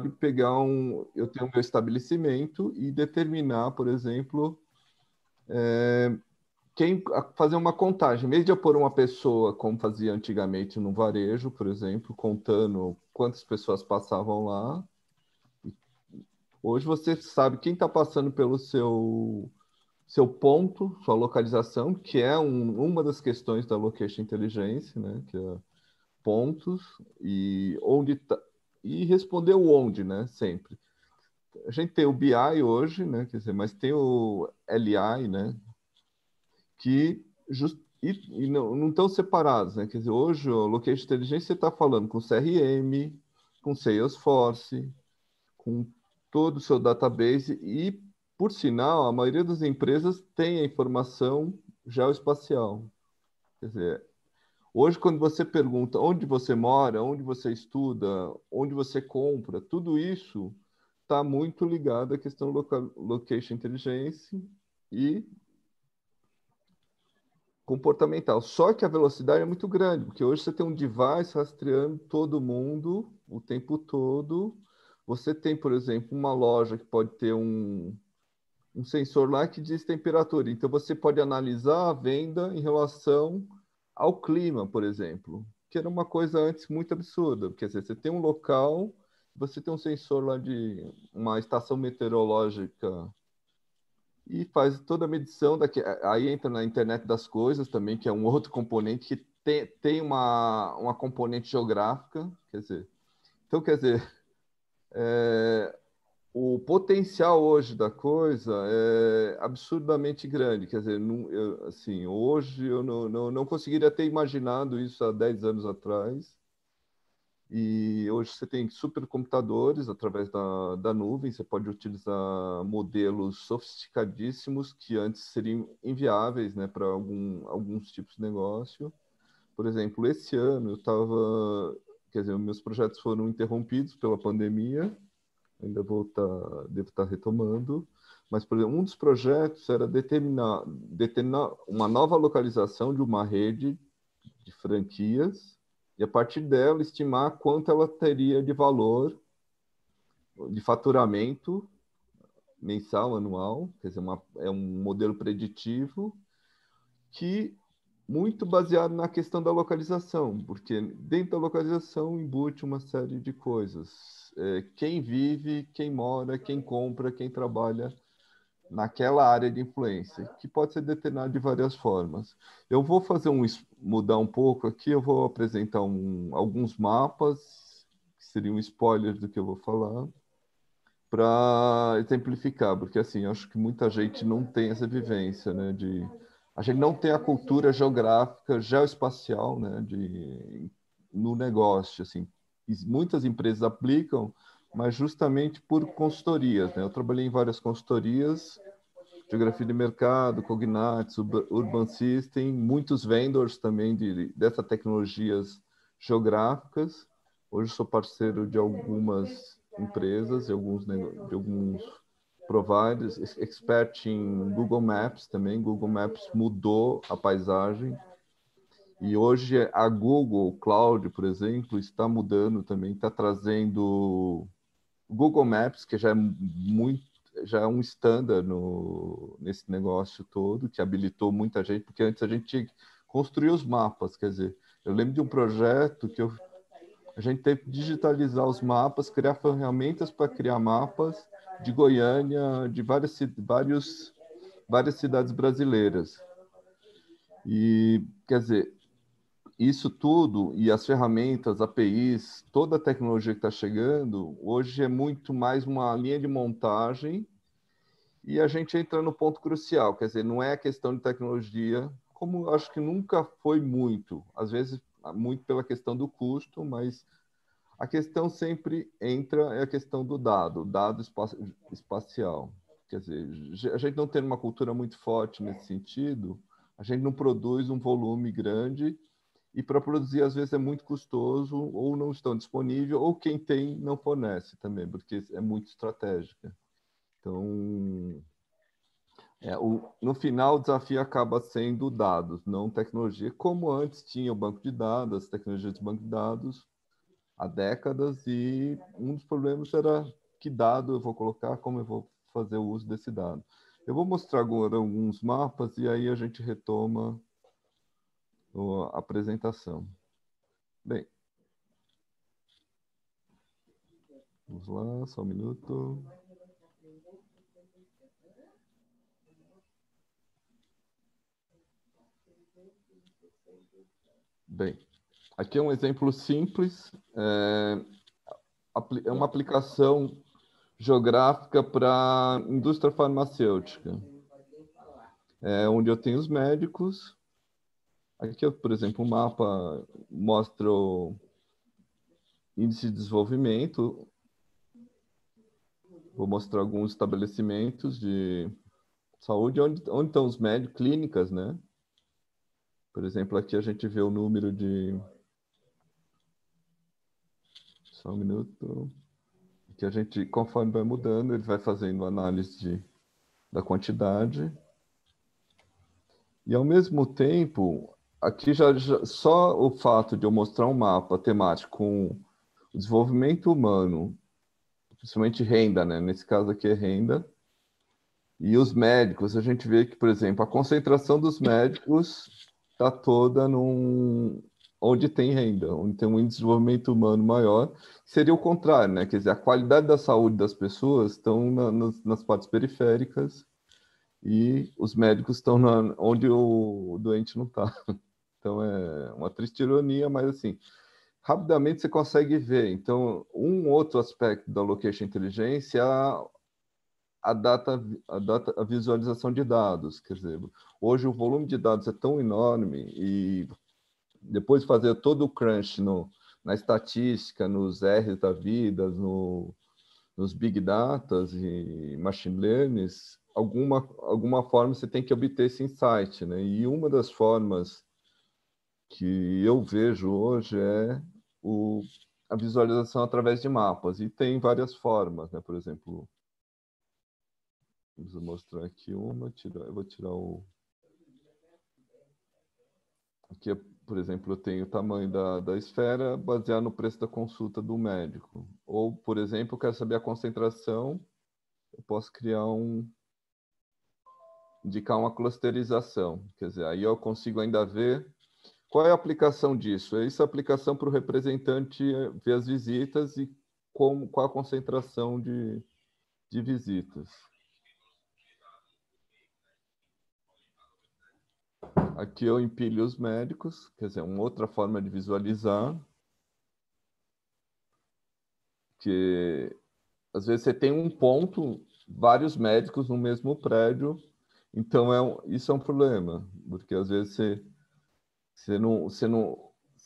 pode pegar eu tenho meu estabelecimento e determinar, por exemplo, fazer uma contagem. Em vez de eu pôr uma pessoa, como fazia antigamente no varejo, por exemplo, contando quantas pessoas passavam lá, hoje você sabe quem está passando pelo seu ponto, sua localização, que é uma das questões da Location Intelligence, né? Que é pontos e onde tá, e responder o onde, né? Sempre. A gente tem o BI hoje, né? Quer dizer, mas tem o LI, né? Que e não estão separados, né? Quer dizer, hoje o Location Intelligence você está falando com CRM, com Salesforce, com todo o seu database e, por sinal, a maioria das empresas tem a informação geoespacial. Quer dizer, hoje, quando você pergunta onde você mora, onde você estuda, onde você compra, tudo isso está muito ligado à questão location intelligence e comportamental. Só que a velocidade é muito grande, porque hoje você tem um device rastreando todo mundo o tempo todo. Você tem, por exemplo, uma loja que pode ter um sensor lá que diz temperatura. Então, você pode analisar a venda em relação ao clima, por exemplo, que era uma coisa antes muito absurda. Quer dizer, você tem um local, você tem um sensor lá de uma estação meteorológica e faz toda a medição daqui. Aí entra na internet das coisas também, que é um outro componente que tem uma componente geográfica, quer dizer. Então, quer dizer, o potencial hoje da coisa é absurdamente grande. Quer dizer, assim, hoje eu não conseguiria ter imaginado isso há 10 anos atrás. E hoje você tem supercomputadores através da nuvem, você pode utilizar modelos sofisticadíssimos que antes seriam inviáveis, né, para alguns tipos de negócio. Por exemplo, esse ano eu estava, quer dizer, meus projetos foram interrompidos pela pandemia, ainda devo estar retomando, mas, por exemplo, um dos projetos era determinar uma nova localização de uma rede de franquias e, a partir dela, estimar quanto ela teria de valor de faturamento mensal, anual, quer dizer, é um modelo preditivo que muito baseado na questão da localização, porque dentro da localização embute uma série de coisas. Quem vive, quem mora, quem compra, quem trabalha naquela área de influência, que pode ser determinado de várias formas. Eu vou mudar um pouco aqui, eu vou apresentar alguns mapas, que seriam spoilers do que eu vou falar, para exemplificar, porque assim, eu acho que muita gente não tem essa vivência, né, a gente não tem a cultura geográfica, geoespacial, né, no negócio, assim. Muitas empresas aplicam, mas justamente por consultorias, né? Eu trabalhei em várias consultorias, Geografia de Mercado, Cognatus, Urban System, muitos vendors também dessas tecnologias geográficas. Hoje sou parceiro de algumas empresas, de alguns providers, expert em Google Maps também. Google Maps mudou a paisagem. E hoje a Google Cloud, por exemplo, está mudando também, está trazendo Google Maps, que já é um standard nesse negócio todo, que habilitou muita gente, porque antes a gente tinha que construir os mapas, quer dizer, eu lembro de um projeto que a gente teve que digitalizar os mapas, criar ferramentas para criar mapas de Goiânia, de várias cidades brasileiras. E, quer dizer, isso tudo e as ferramentas, APIs, toda a tecnologia que está chegando, hoje é muito mais uma linha de montagem e a gente entra no ponto crucial, quer dizer, não é a questão de tecnologia, como acho que nunca foi muito, às vezes muito pela questão do custo, mas a questão sempre entra é a questão do dado espacial. Quer dizer, a gente não tem uma cultura muito forte nesse sentido, a gente não produz um volume grande e para produzir às vezes é muito custoso ou não estão disponíveis ou quem tem não fornece também, porque é muito estratégica. Então, no final o desafio acaba sendo dados, não tecnologia, como antes tinha o banco de dados, as tecnologias de banco de dados, há décadas, e um dos problemas era que dado eu vou colocar, como eu vou fazer o uso desse dado. Eu vou mostrar agora alguns mapas e aí a gente retoma a apresentação. Bem, vamos lá, só um minuto. Bem, aqui é um exemplo simples, é uma aplicação geográfica para indústria farmacêutica, onde eu tenho os médicos. Aqui, por exemplo, um mapa mostra o índice de desenvolvimento. Vou mostrar alguns estabelecimentos de saúde, onde estão os médicos, clínicas, né? Por exemplo, aqui a gente vê o número de... Só um minuto. Que a gente, conforme vai mudando, ele vai fazendo análise da quantidade. E, ao mesmo tempo, aqui só o fato de eu mostrar um mapa temático com o desenvolvimento humano, principalmente renda, né? Nesse caso aqui é renda, e os médicos, a gente vê que, por exemplo, a concentração dos médicos está toda onde tem renda, onde tem um índice de desenvolvimento humano maior. Seria o contrário, né? Quer dizer, a qualidade da saúde das pessoas estão nas partes periféricas e os médicos estão onde o doente não está. Então, é uma triste ironia, mas, assim, rapidamente você consegue ver. Então, um outro aspecto da Location Intelligence é a visualização de dados. Quer dizer, hoje o volume de dados é tão enorme e depois de fazer todo o crunch na estatística, nos R's da vida, nos Big Datas e Machine Learning, alguma forma você tem que obter esse insight, né? E uma das formas que eu vejo hoje é a visualização através de mapas. E tem várias formas, né? Por exemplo, vou mostrar aqui uma, eu vou tirar o... Aqui, por exemplo, eu tenho o tamanho da esfera baseado no preço da consulta do médico. Ou, por exemplo, eu quero saber a concentração, eu posso indicar uma clusterização. Quer dizer, aí eu consigo ainda ver qual é a aplicação disso. Isso é a aplicação para o representante ver as visitas e qual a concentração de visitas. Aqui eu empilho os médicos, quer dizer, uma outra forma de visualizar, que às vezes você tem um ponto, vários médicos no mesmo prédio, então isso é um problema, porque às vezes você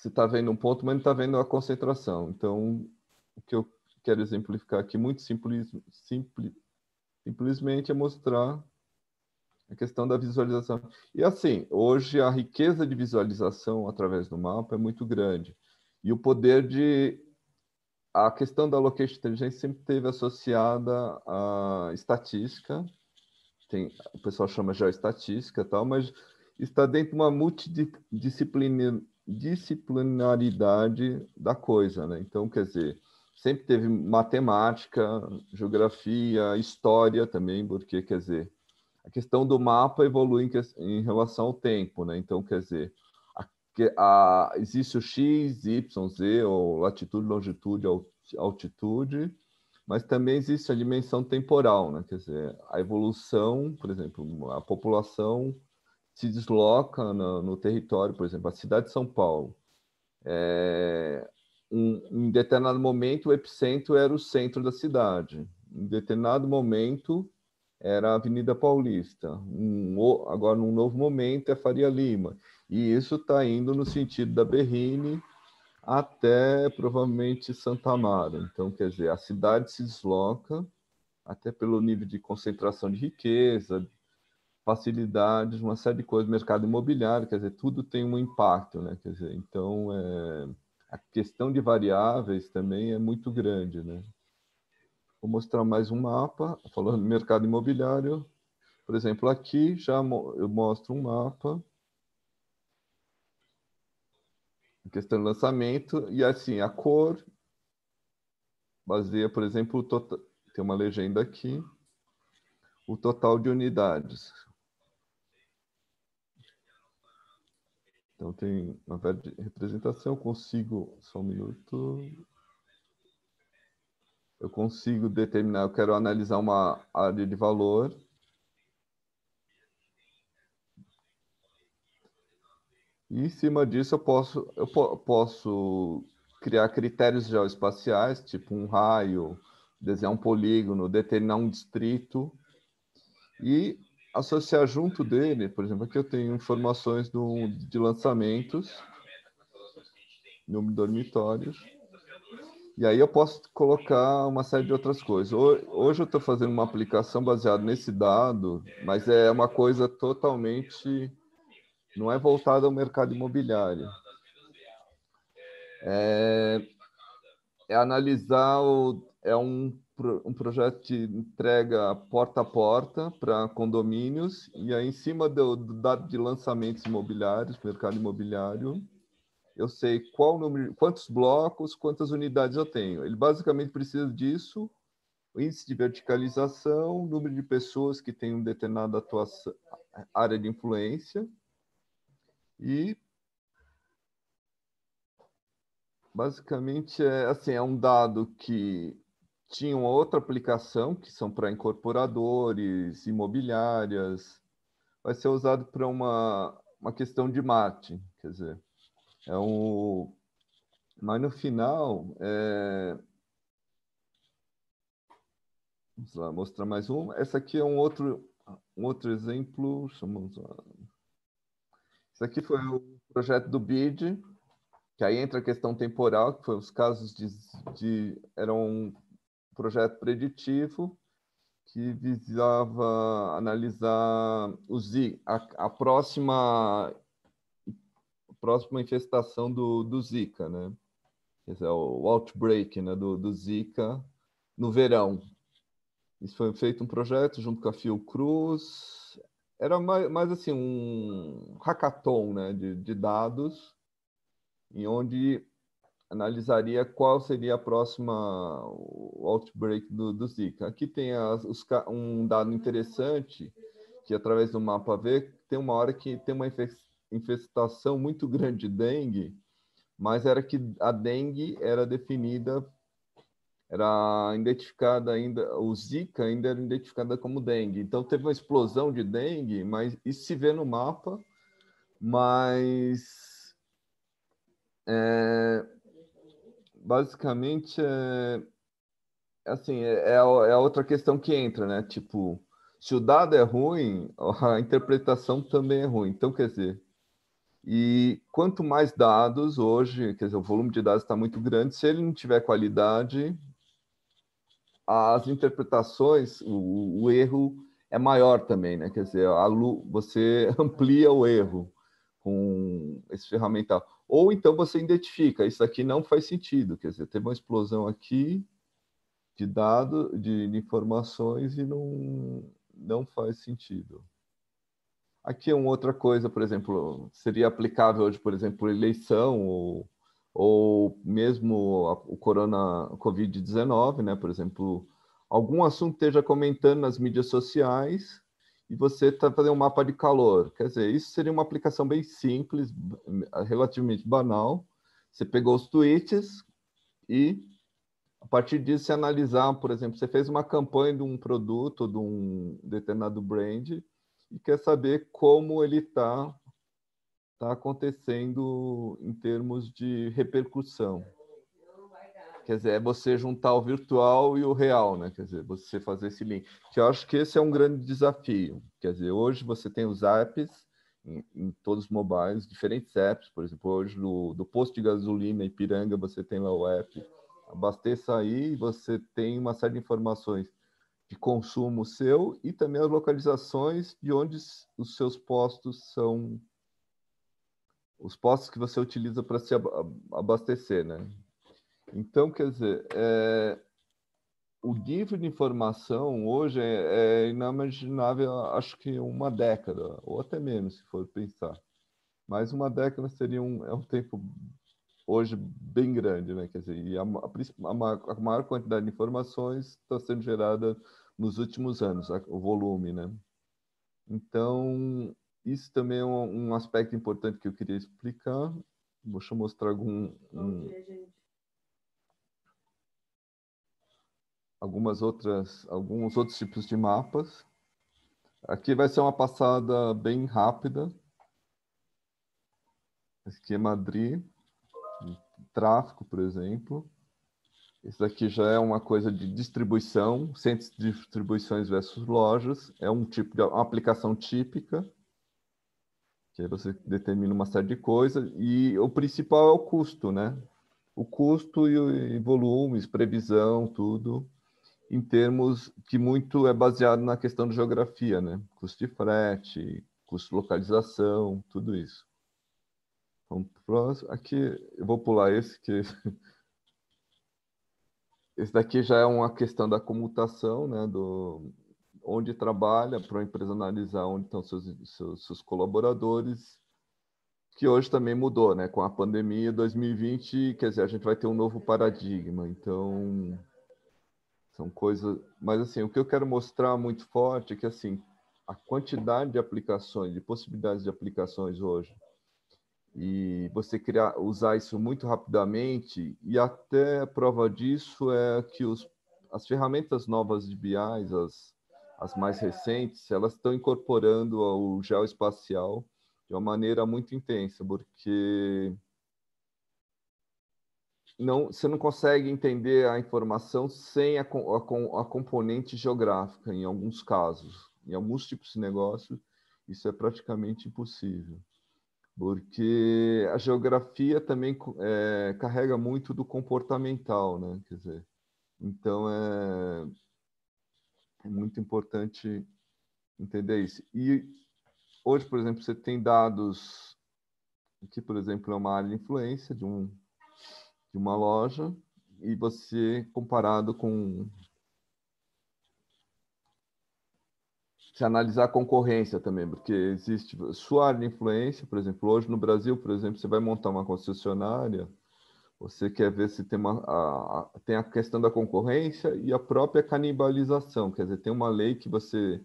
está vendo um ponto, mas não está vendo a concentração. Então, o que eu quero exemplificar aqui, muito simplesmente, é mostrar a questão da visualização. E assim, hoje a riqueza de visualização através do mapa é muito grande. E o poder de... A questão da location intelligence sempre esteve associada à estatística, o pessoal chama geoestatística e tal, mas está dentro de uma multidisciplinaridade da coisa, né? Então, quer dizer, sempre teve matemática, geografia, história também, porque, quer dizer, a questão do mapa evolui em relação ao tempo, né? Então, quer dizer, existe o X, Y, Z, ou latitude, longitude, altitude, mas também existe a dimensão temporal, né? Quer dizer, a evolução, por exemplo, a população se desloca no território, por exemplo, a cidade de São Paulo. Em determinado momento, o epicentro era o centro da cidade. Em determinado momento, era a Avenida Paulista. Agora, num novo momento, é Faria Lima. E isso está indo no sentido da Berrini até, provavelmente, Santa Amaro. Então, quer dizer, a cidade se desloca até pelo nível de concentração de riqueza, facilidades, uma série de coisas, mercado imobiliário, quer dizer, tudo tem um impacto, né? Quer dizer, então, a questão de variáveis também é muito grande, né? Vou mostrar mais um mapa, falando do mercado imobiliário. Por exemplo, aqui eu mostro um mapa, questão do lançamento, e assim, a cor baseia, por exemplo, tem uma legenda aqui, o total de unidades. Então, tem uma representação, eu consigo, só um minuto, eu consigo determinar, eu quero analisar uma área de valor, e em cima disso eu posso criar critérios geoespaciais, tipo um raio, desenhar um polígono, determinar um distrito, e associar junto dele, por exemplo, aqui eu tenho informações de lançamentos, número de dormitórios, e aí eu posso colocar uma série de outras coisas. Hoje eu estou fazendo uma aplicação baseada nesse dado, mas é uma coisa totalmente... não é voltada ao mercado imobiliário. É analisar... é um projeto de entrega porta a porta para condomínios, e aí em cima do dado de lançamentos imobiliários, mercado imobiliário, eu sei qual número, quantos blocos, quantas unidades eu tenho. Ele basicamente precisa disso, o índice de verticalização, número de pessoas que têm uma determinada atuação, área de influência, e basicamente é assim, é um dado que tinha uma outra aplicação, que são para incorporadores, imobiliárias, vai ser usado para uma questão de marketing, quer dizer, mas no final, vamos lá, mostrar mais um. Essa aqui é um outro exemplo. Chamamos lá. Esse aqui foi o projeto do BID, que aí entra a questão temporal, que foi os casos era um projeto preditivo que visava analisar a próxima infestação do Zika, né? Quer dizer, o outbreak, né, do Zika no verão. Isso foi feito um projeto junto com a Fiocruz. Era mais assim, um hackathon, né, de dados, em onde analisaria qual seria a próxima o outbreak do Zika. Aqui tem um dado interessante, que através do mapa V, tem uma hora que tem uma infestação muito grande de dengue, mas era que a dengue era definida, era identificada ainda, o Zika ainda era identificada como dengue. Então teve uma explosão de dengue, mas isso se vê no mapa, mas basicamente assim, é a outra questão que entra, né? Tipo, se o dado é ruim, a interpretação também é ruim. Então, quer dizer, e quanto mais dados hoje, quer dizer, o volume de dados está muito grande, se ele não tiver qualidade, as interpretações, o erro é maior também, né? Quer dizer, você amplia o erro com esse ferramental. Ou então você identifica, isso aqui não faz sentido, quer dizer, teve uma explosão aqui de dados, de informações, e não faz sentido. Aqui é uma outra coisa, por exemplo, seria aplicável hoje, por exemplo, eleição, ou mesmo o Covid-19, né? Por exemplo, algum assunto esteja comentando nas mídias sociais e você está fazendo um mapa de calor. Quer dizer, isso seria uma aplicação bem simples, relativamente banal. Você pegou os tweets e, a partir disso, você analisar, por exemplo, você fez uma campanha de um produto, de um determinado brand, e quer saber como ele tá acontecendo em termos de repercussão. Quer dizer, é você juntar o virtual e o real, né? Quer dizer, você fazer esse link. Que eu acho que esse é um grande desafio. Quer dizer, hoje você tem os apps em todos os mobiles, diferentes apps. Por exemplo, hoje do posto de gasolina Ipiranga, você tem lá o app Abasteça Aí, e você tem uma série de informações de consumo seu e também as localizações de onde os seus postos são, os postos que você utiliza para se abastecer, né? Então, quer dizer, o nível de informação hoje é inimaginável, acho que uma década, ou até menos, se for pensar. Mas uma década seria é um tempo hoje bem grande, né? Quer dizer, e a maior quantidade de informações está sendo gerada nos últimos anos, o volume, né? Então, isso também é um aspecto importante que eu queria explicar. Deixa eu mostrar alguns outros tipos de mapas. Aqui vai ser uma passada bem rápida. Esse aqui é Madrid, tráfego, por exemplo. Esse daqui já é uma coisa de distribuição, centros de distribuições versus lojas. É uma aplicação típica, que aí você determina uma série de coisas. E o principal é o custo, né? O custo e volumes, previsão, tudo, em termos que muito é baseado na questão de geografia, né? Custo de frete, custo de localização, tudo isso. Vamos pro próximo. Aqui eu vou pular esse, que esse daqui já é uma questão da comutação, né? Onde trabalha, para a empresa analisar onde estão seus colaboradores, que hoje também mudou, né? Com a pandemia 2020, quer dizer, a gente vai ter um novo paradigma. Então, são coisas... Mas, assim, o que eu quero mostrar muito forte é que, assim, a quantidade de aplicações, de possibilidades de aplicações hoje, e você usar isso muito rapidamente, e até a prova disso é que as ferramentas novas de BI, as mais recentes, elas estão incorporando o geoespacial de uma maneira muito intensa, porque você não consegue entender a informação sem a componente geográfica, em alguns casos. Em alguns tipos de negócio, isso é praticamente impossível, porque a geografia também carrega muito do comportamental, né? Quer dizer, então é muito importante entender isso. E hoje, por exemplo, você tem dados, aqui, por exemplo, é uma área de influência de uma loja, e você comparado com... Se analisar a concorrência também, porque existe sua área de influência, por exemplo, hoje no Brasil, por exemplo, você vai montar uma concessionária, você quer ver se tem tem a questão da concorrência e a própria canibalização, quer dizer, tem uma lei que você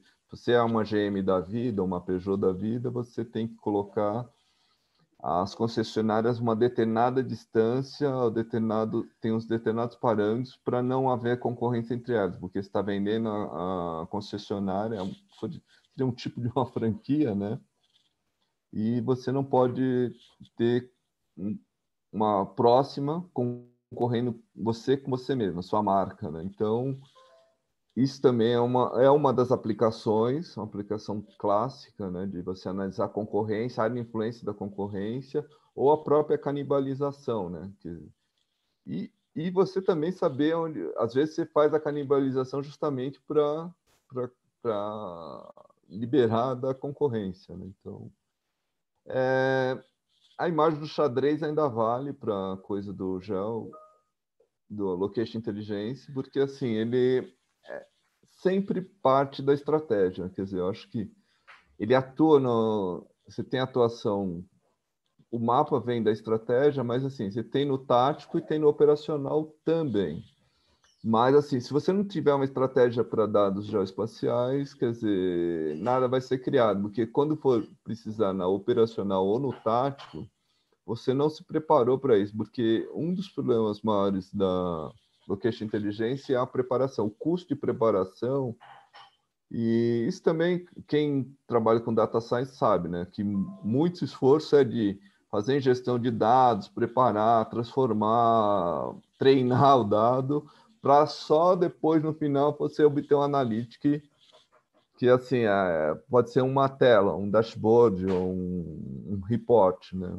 é uma GM da vida, uma Peugeot da vida, você tem que colocar as concessionárias uma determinada distância, tem uns determinados parâmetros para não haver concorrência entre elas, porque você está vendendo a concessionária, seria um tipo de uma franquia, né? E você não pode ter uma próxima concorrendo você com você mesmo, a sua marca, né? Então, isso também é uma das aplicações, uma aplicação clássica, né, de você analisar a concorrência, a influência da concorrência ou a própria canibalização, né? E você também saber onde... Às vezes você faz a canibalização justamente para liberar da concorrência, né? Então, a imagem do xadrez ainda vale para a coisa do Location Intelligence, porque assim, ele sempre parte da estratégia. Quer dizer, eu acho que ele atua no... Você tem atuação... O mapa vem da estratégia, mas assim, você tem no tático e tem no operacional também. Mas assim, se você não tiver uma estratégia para dados geoespaciais, quer dizer, nada vai ser criado, porque quando for precisar na operacional ou no tático, você não se preparou para isso, porque um dos problemas maiores da Location Intelligence é a preparação, o custo de preparação. E isso também, quem trabalha com data science sabe, né? Que muito esforço é de fazer gestão de dados, preparar, transformar, treinar o dado, para só depois, no final, você obter um analytics que assim, pode ser uma tela, um dashboard ou um report, né?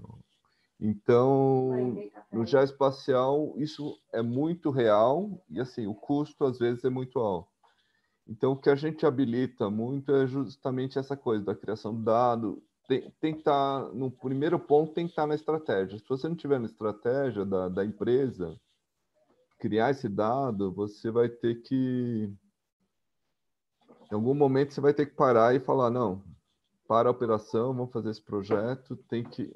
Então, no geoespacial, isso é muito real e assim, o custo às vezes é muito alto. Então, o que a gente habilita muito é justamente essa coisa da criação de dado. Tem que estar, no primeiro ponto, tem que estar na estratégia. Se você não tiver na estratégia da empresa, criar esse dado, você vai ter que, em algum momento, você vai ter que parar e falar, não, para a operação, vamos fazer esse projeto, tem que...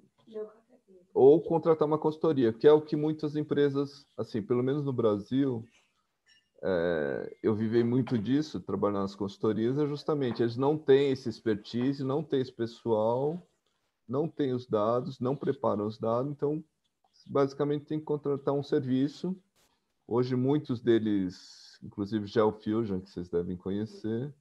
ou contratar uma consultoria, que é o que muitas empresas, assim, pelo menos no Brasil, eu vivi muito disso, trabalhando nas consultorias, é justamente, eles não têm esse expertise, não têm esse pessoal, não têm os dados, não preparam os dados, então, basicamente, tem que contratar um serviço. Hoje, muitos deles, inclusive GeoFusion, que vocês devem conhecer,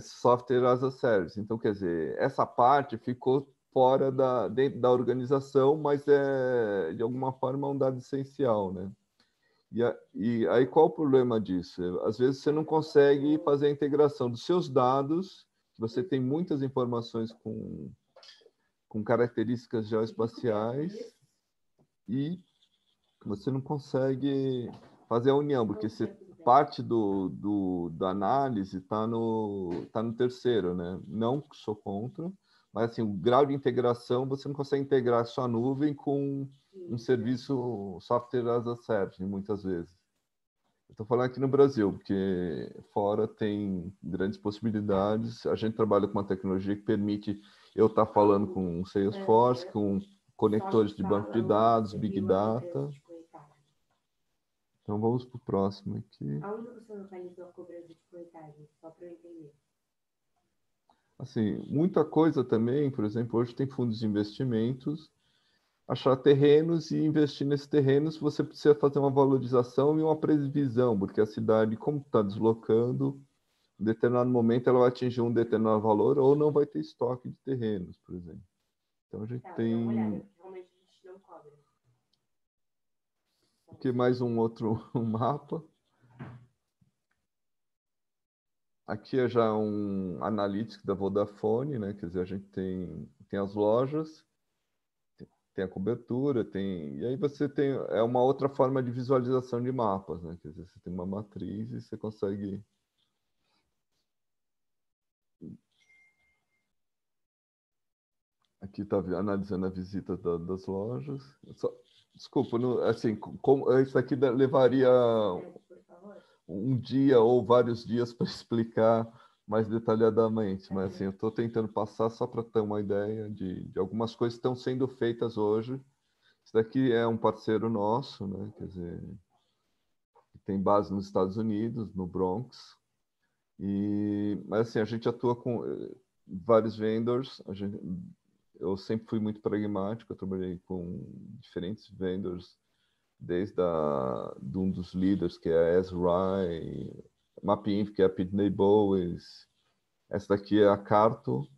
software as a service. Então, quer dizer, essa parte ficou fora dentro da organização, mas de alguma forma, um dado essencial, né? E aí, qual o problema disso? Às vezes, você não consegue fazer a integração dos seus dados, você tem muitas informações com características geoespaciais, e você não consegue fazer a união, porque parte da análise está no terceiro, né? Não que sou contra, mas assim, o grau de integração, você não consegue integrar sua nuvem com um serviço software as a service, muitas vezes. Estou falando aqui no Brasil, porque fora tem grandes possibilidades. A gente trabalha com uma tecnologia que permite eu estar falando com Salesforce, com conectores de banco de dados, Big Data. Então vamos para o próximo aqui. Aonde você localizou a cobrança de corretagem? Só para eu entender. Assim, muita coisa também, por exemplo, hoje tem fundos de investimentos, achar terrenos e investir nesses terrenos, você precisa fazer uma valorização e uma previsão, porque a cidade, como está deslocando, em determinado momento ela vai atingir um determinado valor ou não vai ter estoque de terrenos, por exemplo. Então a gente tem... Realmente a gente não cobra. Aqui mais um outro mapa. Aqui é já um analytics da Vodafone, né? Quer dizer, a gente tem as lojas, tem a cobertura, e aí você tem uma outra forma de visualização de mapas, né? Quer dizer, você tem uma matriz e você consegue... Aqui está analisando a visita das lojas. Desculpa, assim, isso aqui levaria um dia ou vários dias para explicar mais detalhadamente, mas assim, eu estou tentando passar só para ter uma ideia de algumas coisas que estão sendo feitas hoje. Isso daqui é um parceiro nosso, né? Quer dizer, tem base nos Estados Unidos, no Bronx, mas assim, a gente atua com vários vendors, eu sempre fui muito pragmático, eu trabalhei com diferentes vendors, desde de um dos líderes, que é a Esri, Mapinf, que é a Pitney Bowes, essa daqui é a Carto.com,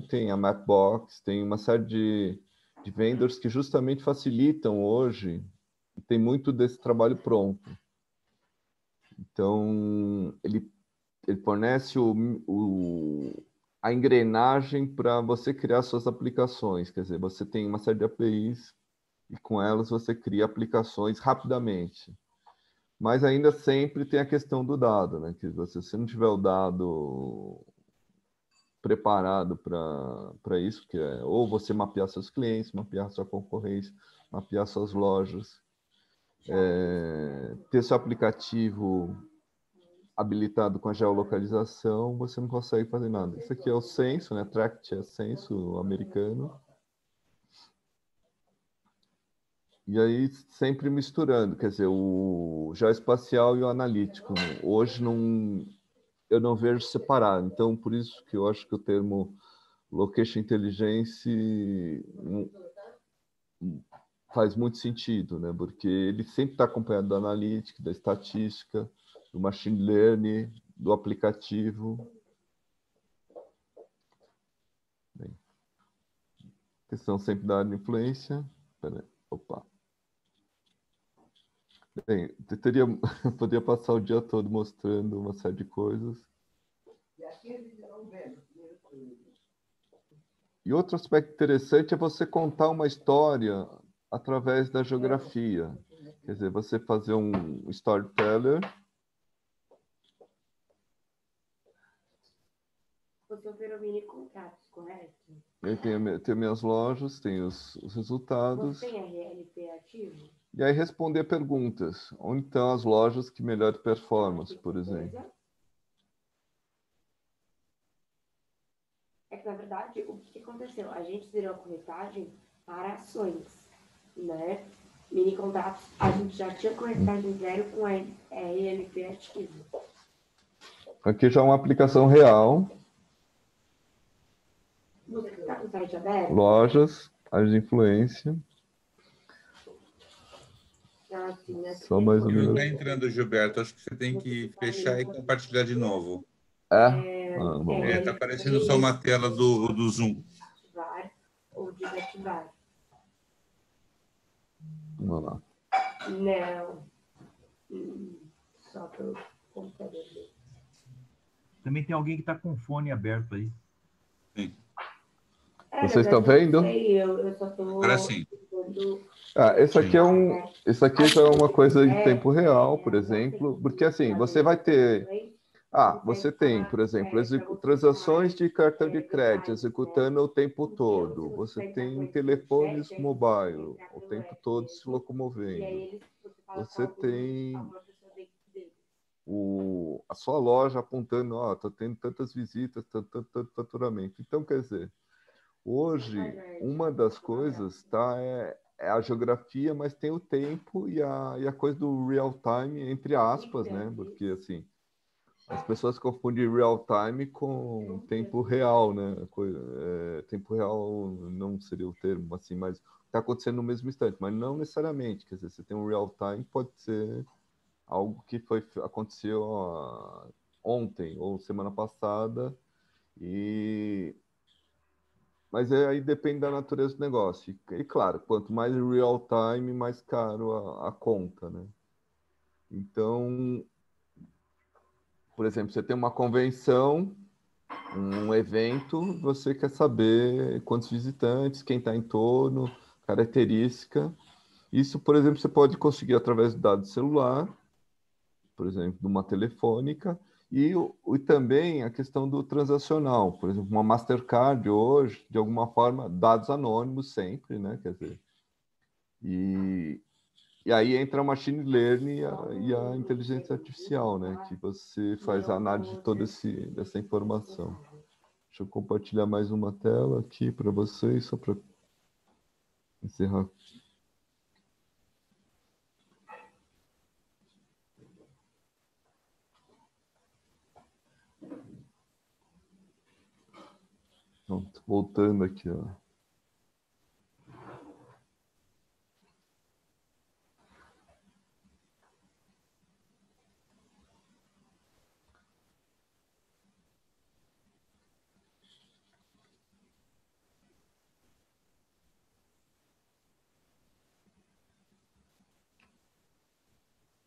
tem a Mapbox, tem uma série de vendors que justamente facilitam hoje, e tem muito desse trabalho pronto. Então, ele fornece a engrenagem para você criar suas aplicações. Quer dizer, você tem uma série de APIs e com elas você cria aplicações rapidamente. Mas ainda sempre tem a questão do dado, né? Que se não tiver o dado preparado para isso, que é ou você mapear seus clientes, mapear sua concorrência, mapear suas lojas, ter seu aplicativo habilitado com a geolocalização, você não consegue fazer nada. Isso aqui é o censo, né? Tract é censo americano. E aí sempre misturando, quer dizer, o geoespacial e o analítico. Hoje eu não vejo separado. Então, por isso que eu acho que o termo Location Intelligence faz muito sentido, né? Porque ele sempre está acompanhado da analítica, da estatística, do machine learning, do aplicativo. Bem, questão sempre da área de influência. Opa. Bem, eu poderia passar o dia todo mostrando uma série de coisas. E outro aspecto interessante é você contar uma história através da geografia. Quer dizer, você fazer um storyteller. Você opera mini contratos, correto? Eu tenho minhas lojas, tenho os resultados. Você tem RLP ativo? E aí responder perguntas. Onde estão as lojas que melhor performance, por exemplo? É que, na verdade, o que aconteceu? A gente zerou a corretagem para ações, né? Mini contratos, a gente já tinha corretagem zero com a EMP ativa. Aqui já é uma aplicação real. Você está com o site aberto? Lojas, áreas de influência. Assim, Só mais um Ele não minuto. está entrando, Gilberto. Acho que você tem que fechar e compartilhar de novo. Vamos lá. Está aparecendo só uma tela do Zoom. Ativar ou desativar. Vamos lá. Não. Só pelo computador dele. Também tem alguém que está com o fone aberto aí. Sim. Vocês estão vendo? Eu só estou... Agora sim. Isso aqui já é uma coisa em tempo real, por exemplo, porque assim, você vai ter... você tem, por exemplo, transações de cartão de crédito executando o tempo todo. Você tem telefones mobile o tempo todo se locomovendo. Você tem a sua loja apontando, estou tendo tantas visitas, tanto faturamento. Então, quer dizer, hoje, uma das coisas é a geografia, mas tem o tempo e a coisa do real time, entre aspas, né? Porque, assim, as pessoas confundem real time com tempo real, né? Tempo real não seria o termo, assim, mas está acontecendo no mesmo instante, mas não necessariamente. Quer dizer, você tem um real time, pode ser algo que aconteceu ontem ou semana passada, mas aí depende da natureza do negócio. E claro, quanto mais real time, mais caro a conta, né? Então, por exemplo, você tem uma convenção, um evento, você quer saber quantos visitantes, quem está em torno, característica. Isso, por exemplo, você pode conseguir através do dado celular, por exemplo, de uma telefônica, e também a questão do transacional. Por exemplo, uma Mastercard hoje, de alguma forma, dados anônimos sempre, né? Quer dizer, e aí entra a machine learning e a inteligência artificial, né? Que você faz a análise de toda essa informação. Deixa eu compartilhar mais uma tela aqui para vocês, só para encerrar. Pronto, voltando aqui, ó.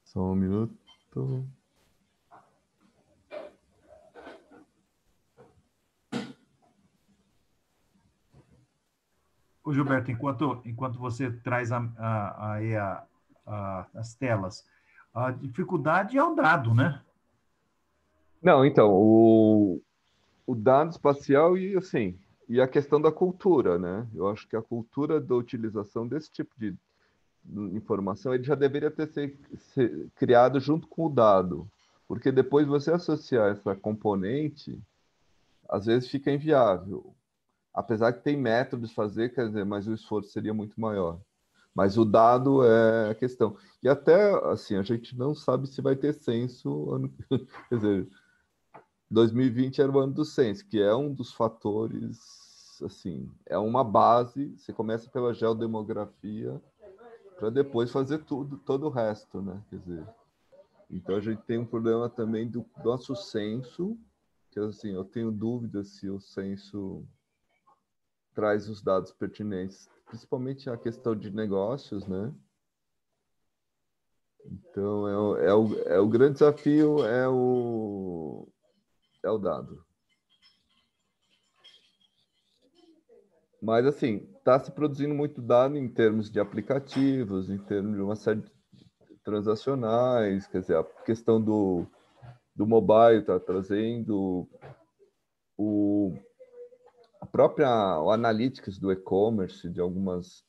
Só um minuto. Ô, Gilberto, enquanto você traz as telas, a dificuldade é o dado, né? Não, então, o dado espacial e a questão da cultura, né? Eu acho que a cultura da utilização desse tipo de informação ele já deveria ser criado junto com o dado, porque depois você associar essa componente, às vezes fica inviável. Apesar que tem métodos de fazer, quer dizer, mas o esforço seria muito maior. Mas o dado é a questão. E até, assim, a gente não sabe se vai ter censo, quer dizer, 2020 era o ano do censo, que é um dos fatores, assim, é uma base, você começa pela geodemografia, para depois fazer todo o resto, né? Quer dizer, então a gente tem um problema também do nosso censo, que assim, eu tenho dúvida se o censo traz os dados pertinentes, principalmente a questão de negócios, né? Então, o grande desafio é o dado. Mas, assim, está se produzindo muito dado em termos de aplicativos, em termos de uma série de transacionais, quer dizer, a questão do mobile está trazendo o analytics do e-commerce, de algumas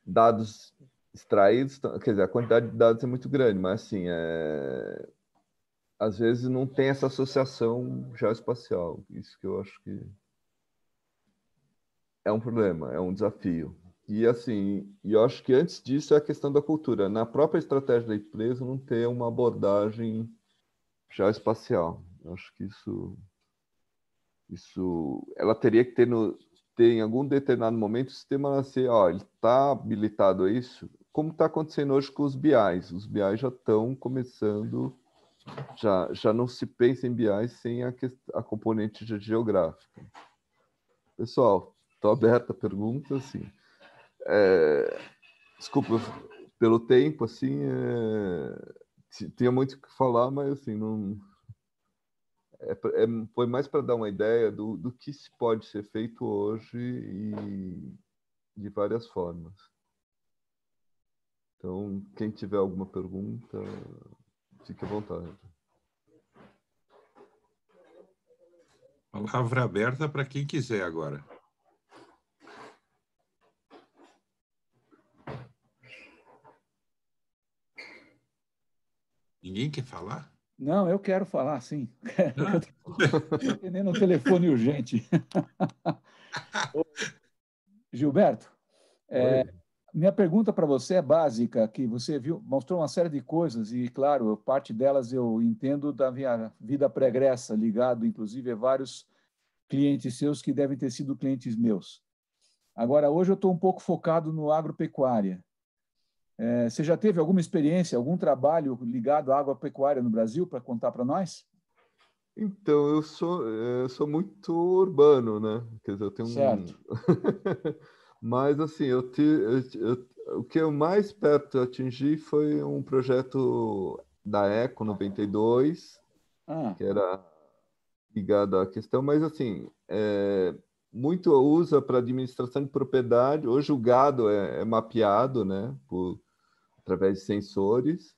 dados extraídos, quer dizer, a quantidade de dados é muito grande, mas assim, às vezes não tem essa associação geoespacial. Isso que eu acho que é um problema, é um desafio. E assim, eu acho que antes disso é a questão da cultura. Na própria estratégia da empresa não ter uma abordagem geoespacial. Eu acho que isso ela teria que ter em algum determinado momento o sistema nascer, ó, ele está habilitado a isso, como está acontecendo hoje com os BIs. Os BIs já estão começando, já não se pensa em BIs sem a componente geográfica. Pessoal, estou aberto a perguntas, assim. Desculpa pelo tempo, assim, tinha muito o que falar, mas assim, não, foi mais para dar uma ideia do que se pode ser feito hoje e de várias formas. Então, quem tiver alguma pergunta, fique à vontade. Palavra aberta para quem quiser agora. Ninguém quer falar? Não, eu quero falar, sim. Estou atendendo um telefone urgente. Gilberto, minha pergunta para você é básica, que você viu, mostrou uma série de coisas e, claro, parte delas eu entendo da minha vida pregressa, ligado, inclusive, a vários clientes seus que devem ter sido clientes meus. Agora, hoje eu estou um pouco focado no agropecuária. Você já teve alguma experiência, algum trabalho ligado à agropecuária no Brasil para contar para nós? Então, eu sou muito urbano, né? Quer dizer, eu tenho Certo. Mas, assim, o que eu mais perto atingi foi um projeto da Eco 92, que era ligado à questão, mas, assim, muito usa para administração de propriedade. Hoje o gado é mapeado, né, através de sensores.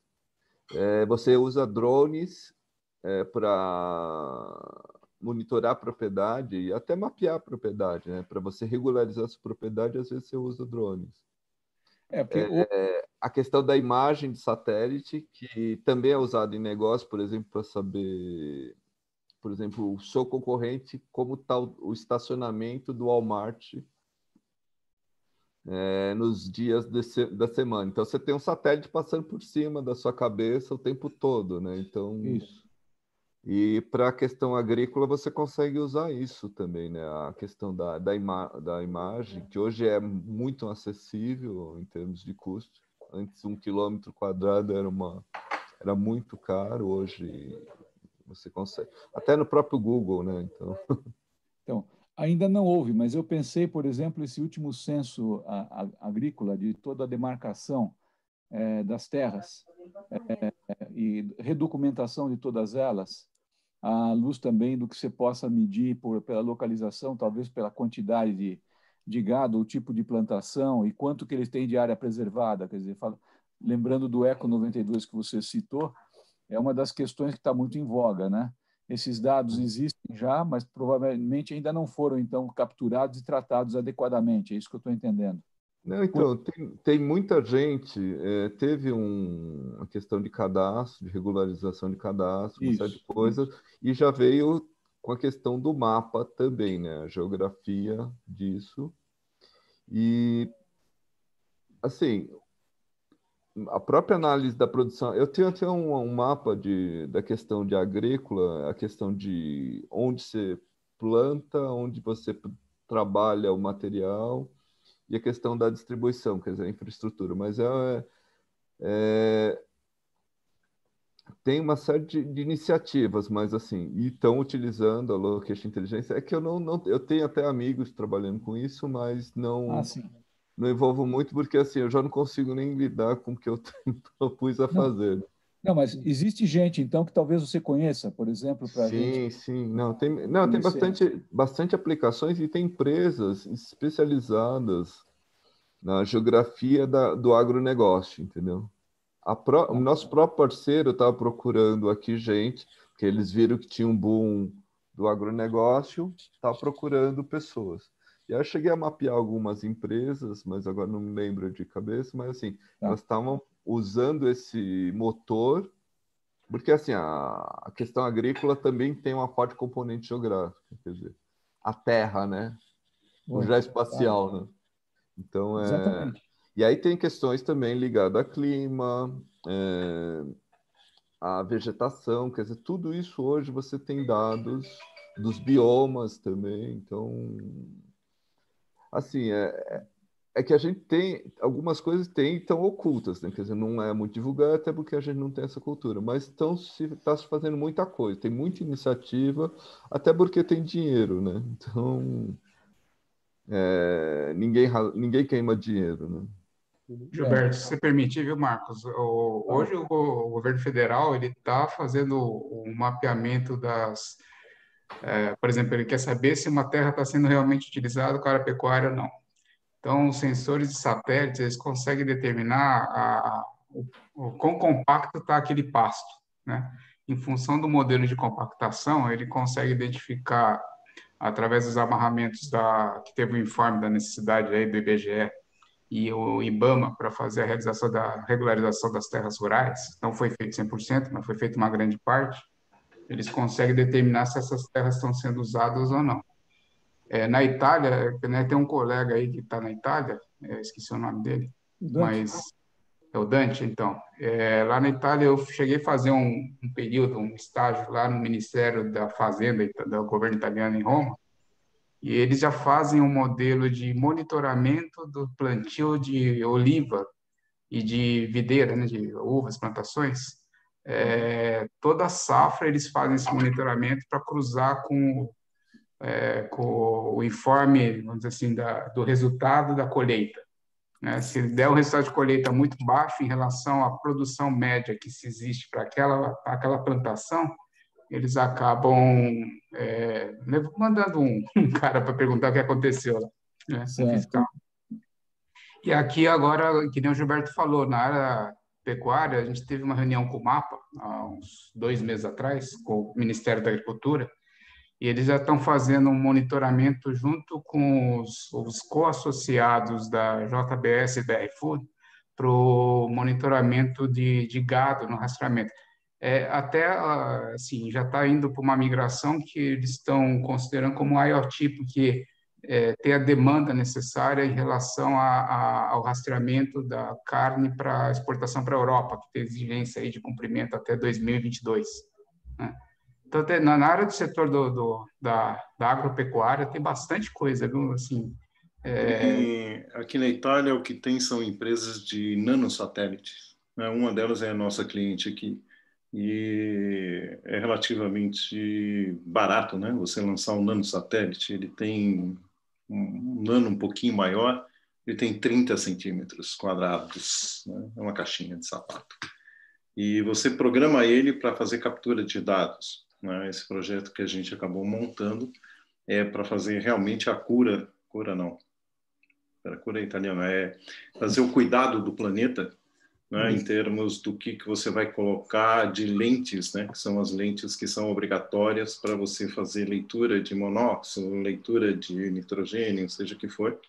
Você usa drones para monitorar a propriedade e até mapear a propriedade, né? Para você regularizar a sua propriedade, às vezes você usa drones. A questão da imagem de satélite, que também é usada em negócio, por exemplo, para saber, por exemplo, o seu concorrente, como está o estacionamento do Walmart nos dias da semana. Então, você tem um satélite passando por cima da sua cabeça o tempo todo, né? Então, isso. E para a questão agrícola, você consegue usar isso também, né? A questão da imagem, que hoje é muito acessível em termos de custo. Antes, 1 km² era muito caro, hoje você consegue. Até no próprio Google, né? Então, ainda não houve, mas eu pensei, por exemplo, esse último censo agrícola, de toda a demarcação das terras e redocumentação de todas elas, à luz também do que você possa medir pela localização, talvez pela quantidade de gado, o tipo de plantação e quanto que eles têm de área preservada. Quer dizer, lembrando do Eco 92 que você citou, é uma das questões que está muito em voga, né? Esses dados existem já, mas provavelmente ainda não foram, então, capturados e tratados adequadamente. É isso que eu estou entendendo. Não, então, tem muita gente, teve uma questão de cadastro, de regularização de cadastro, uma série de coisas, e já veio com a questão do mapa também, né? A geografia disso. E, assim, a própria análise da produção, eu tenho até um mapa da questão de agrícola, a questão de onde você planta, onde você trabalha o material, e a questão da distribuição, quer dizer, a infraestrutura. Mas tem uma série de iniciativas, mas assim, e estão utilizando a Location Intelligence. É que eu tenho até amigos trabalhando com isso, mas não envolvo muito, porque assim, eu já não consigo nem lidar com o que eu propus a fazer. Não, mas existe gente, então, que talvez você conheça, por exemplo, para a gente... Sim. Tem bastante aplicações e tem empresas especializadas na geografia do agronegócio, entendeu? O nosso próprio parceiro estava procurando aqui gente, porque eles viram que tinha um boom do agronegócio, estava procurando pessoas. E aí eu cheguei a mapear algumas empresas, mas agora não me lembro de cabeça, mas assim, elas estavam usando esse motor Porque assim, a questão agrícola também tem uma forte componente geográfica, quer dizer, a terra, né? O geoespacial, né? Então, Exatamente. E aí tem questões também ligadas a clima, a vegetação, quer dizer, tudo isso hoje você tem dados dos biomas também, então, assim, é que a gente tem, algumas coisas estão ocultas, né? Quer dizer, não é muito divulgado, até porque a gente não tem essa cultura, mas está se fazendo muita coisa, tem muita iniciativa, até porque tem dinheiro, né? Então, ninguém queima dinheiro, né? Gilberto, se você permitir, viu, Marcos? Hoje o governo federal ele está fazendo um mapeamento por exemplo, ele quer saber se uma terra está sendo realmente utilizada para a pecuária ou não. Então, os sensores de satélites eles conseguem determinar o quão compacto está aquele pasto, né? Em função do modelo de compactação, ele consegue identificar através dos amarramentos que teve o informe da necessidade aí do IBGE e o IBAMA para fazer a realização da regularização das terras rurais. Não foi feito 100%, mas foi feita uma grande parte. Eles conseguem determinar se essas terras estão sendo usadas ou não. Na Itália, né, tem um colega aí que está na Itália, esqueci o nome dele, mas é o Dante, então. Lá na Itália, eu cheguei a fazer um período, um estágio lá no Ministério da Fazenda do governo italiano em Roma, e eles já fazem um modelo de monitoramento do plantio de oliva e de videira, né, de uvas, plantações. Toda a safra eles fazem esse monitoramento para cruzar com o informe, vamos dizer assim, do resultado da colheita, né? Se der um resultado de colheita muito baixo em relação à produção média que se existe para aquela plantação, eles acabam mandando um cara para perguntar o que aconteceu lá, né? Um fiscal. E aqui agora, que nem o Gilberto falou, na área pecuária, a gente teve uma reunião com o MAPA, há uns 2 meses atrás, com o Ministério da Agricultura, e eles já estão fazendo um monitoramento junto com os co-associados da JBS e BR Food para o monitoramento de gado no rastreamento. Até assim, já está indo para uma migração que eles estão considerando como IoT, porque tem a demanda necessária em relação ao rastreamento da carne para exportação para a Europa, que tem exigência aí de cumprimento até 2022, né? Então, na área do setor da agropecuária tem bastante coisa, viu? Assim, aqui na Itália, o que tem são empresas de nanosatélites, né? Uma delas é a nossa cliente aqui. E é relativamente barato, né? Você lançar um nanosatélite, ele tem um nano um pouquinho maior, ele tem 30 centímetros quadrados, né? É uma caixinha de sapato. E você programa ele para fazer captura de dados, né? Esse projeto que a gente acabou montando é para fazer realmente a cura italiana, é fazer o cuidado do planeta, né, em termos do que você vai colocar de lentes, né, que são as lentes que são obrigatórias para você fazer leitura de monóxido, leitura de nitrogênio, seja o que for,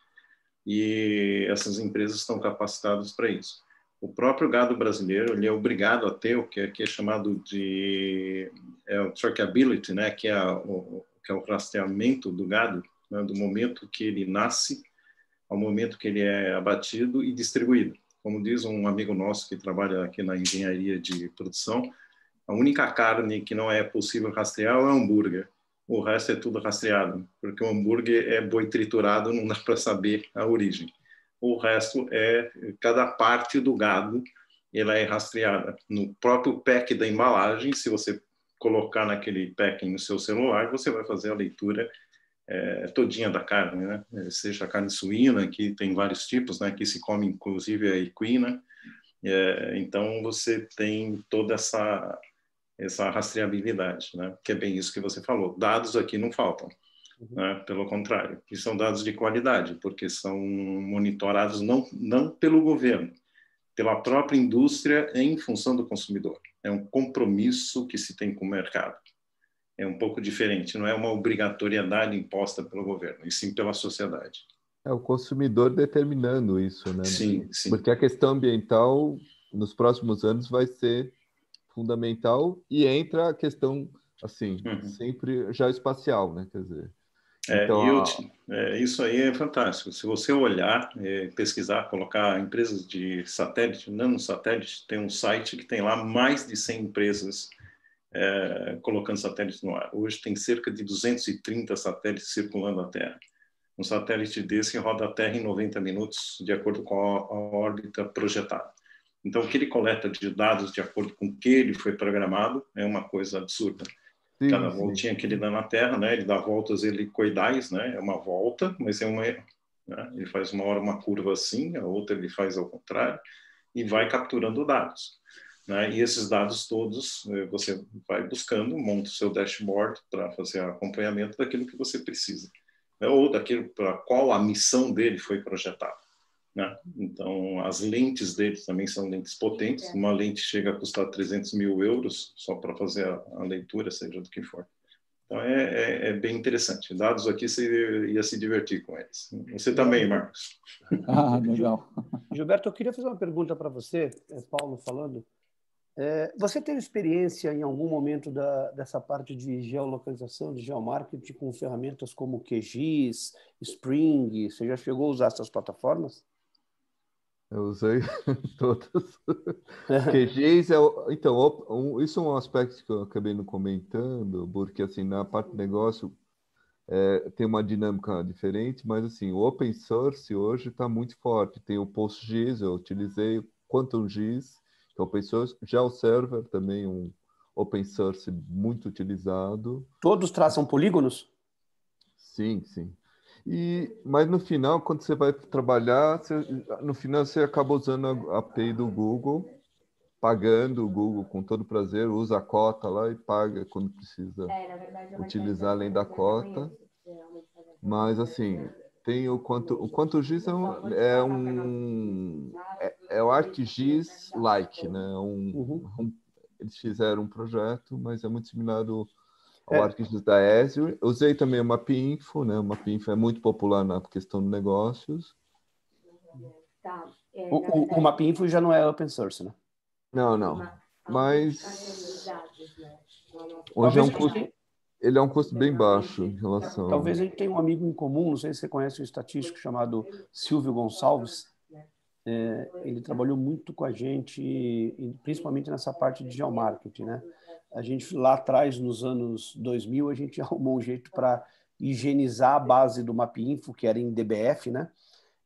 e essas empresas estão capacitadas para isso. O próprio gado brasileiro ele é obrigado a ter o que aqui é chamado de o trackability, né, que é o rastreamento do gado, né, do momento que ele nasce ao momento que ele é abatido e distribuído. Como diz um amigo nosso que trabalha aqui na engenharia de produção, a única carne que não é possível rastrear é o hambúrguer. O resto é tudo rastreado, porque o hambúrguer é boi triturado, não dá para saber a origem. O resto cada parte do gado, ela é rastreada. No próprio pack da embalagem, se você colocar naquele packing no seu celular, você vai fazer a leitura todinha da carne, né? Seja a carne suína, que tem vários tipos, né? Que se come inclusive a equina. Então você tem toda essa rastreabilidade, né? Que é bem isso que você falou. Dados aqui não faltam, né? Pelo contrário, e são dados de qualidade, porque são monitorados não pelo governo, pela própria indústria em função do consumidor. É um compromisso que se tem com o mercado. É um pouco diferente, não é uma obrigatoriedade imposta pelo governo, e sim pela sociedade. É o consumidor determinando isso, né? Sim, sim. Porque a questão ambiental, nos próximos anos, vai ser fundamental, e entra a questão, assim, Uhum. sempre já espacial, né? Quer dizer, É, então, isso aí é fantástico. Se você olhar, pesquisar, colocar empresas de satélite, nanosatélite, tem um site que tem lá mais de 100 empresas colocando satélites no ar. Hoje tem cerca de 230 satélites circulando a Terra. Um satélite desse roda a Terra em 90 minutos, de acordo com a órbita projetada. Então, o que ele coleta de dados de acordo com o que ele foi programado é uma coisa absurda. Cada voltinha que ele dá na Terra, né? Ele dá voltas helicoidais, né? É uma volta, mas é uma, né? Ele faz uma hora uma curva assim, a outra ele faz ao contrário, e vai capturando dados, né? E esses dados todos você vai buscando, monta o seu dashboard para fazer acompanhamento daquilo que você precisa, né? Ou daquilo para qual a missão dele foi projetada, né? Então, as lentes deles também são lentes potentes. Uma lente chega a custar 300 mil euros só para fazer a leitura, seja do que for. Então, é bem interessante. Dados aqui, você ia se divertir com eles. Você também, Marcos. Ah, legal. Gilberto, eu queria fazer uma pergunta para você, Paulo falando. Você teve experiência em algum momento dessa parte de geolocalização, de geomarketing, com ferramentas como QGIS, Spring? Você já chegou a usar essas plataformas? Eu usei todas. QGIS então, isso é um aspecto que eu acabei não comentando, porque assim, na parte do negócio tem uma dinâmica diferente, mas assim, o open source hoje está muito forte. Tem o PostGIS, eu utilizei o QuantumGIS, que é open source, GeoServer também, um open source muito utilizado. Todos traçam polígonos? Sim, sim. Mas no final, quando você vai trabalhar, no final você acaba usando a API do Google, pagando o Google com todo prazer, usa a cota lá e paga quando precisa utilizar além da cota. Mas assim, tem o QuantumGIS é o ArcGIS-like, né? Eles fizeram um projeto, mas é muito similar ao ArcGIS da Esri. Usei também o MapInfo, né? O MapInfo é muito popular na questão de negócios. O MapInfo já não é open source, né? Não. Mas hoje ele é um custo bem baixo em relação... Talvez a gente tenha um amigo em comum, não sei se você conhece um estatístico chamado Silvio Gonçalves. Ele trabalhou muito com a gente, principalmente nessa parte de geomarketing, né? A gente, lá atrás, nos anos 2000, a gente arrumou um jeito para higienizar a base do MapInfo, que era em DBF, né?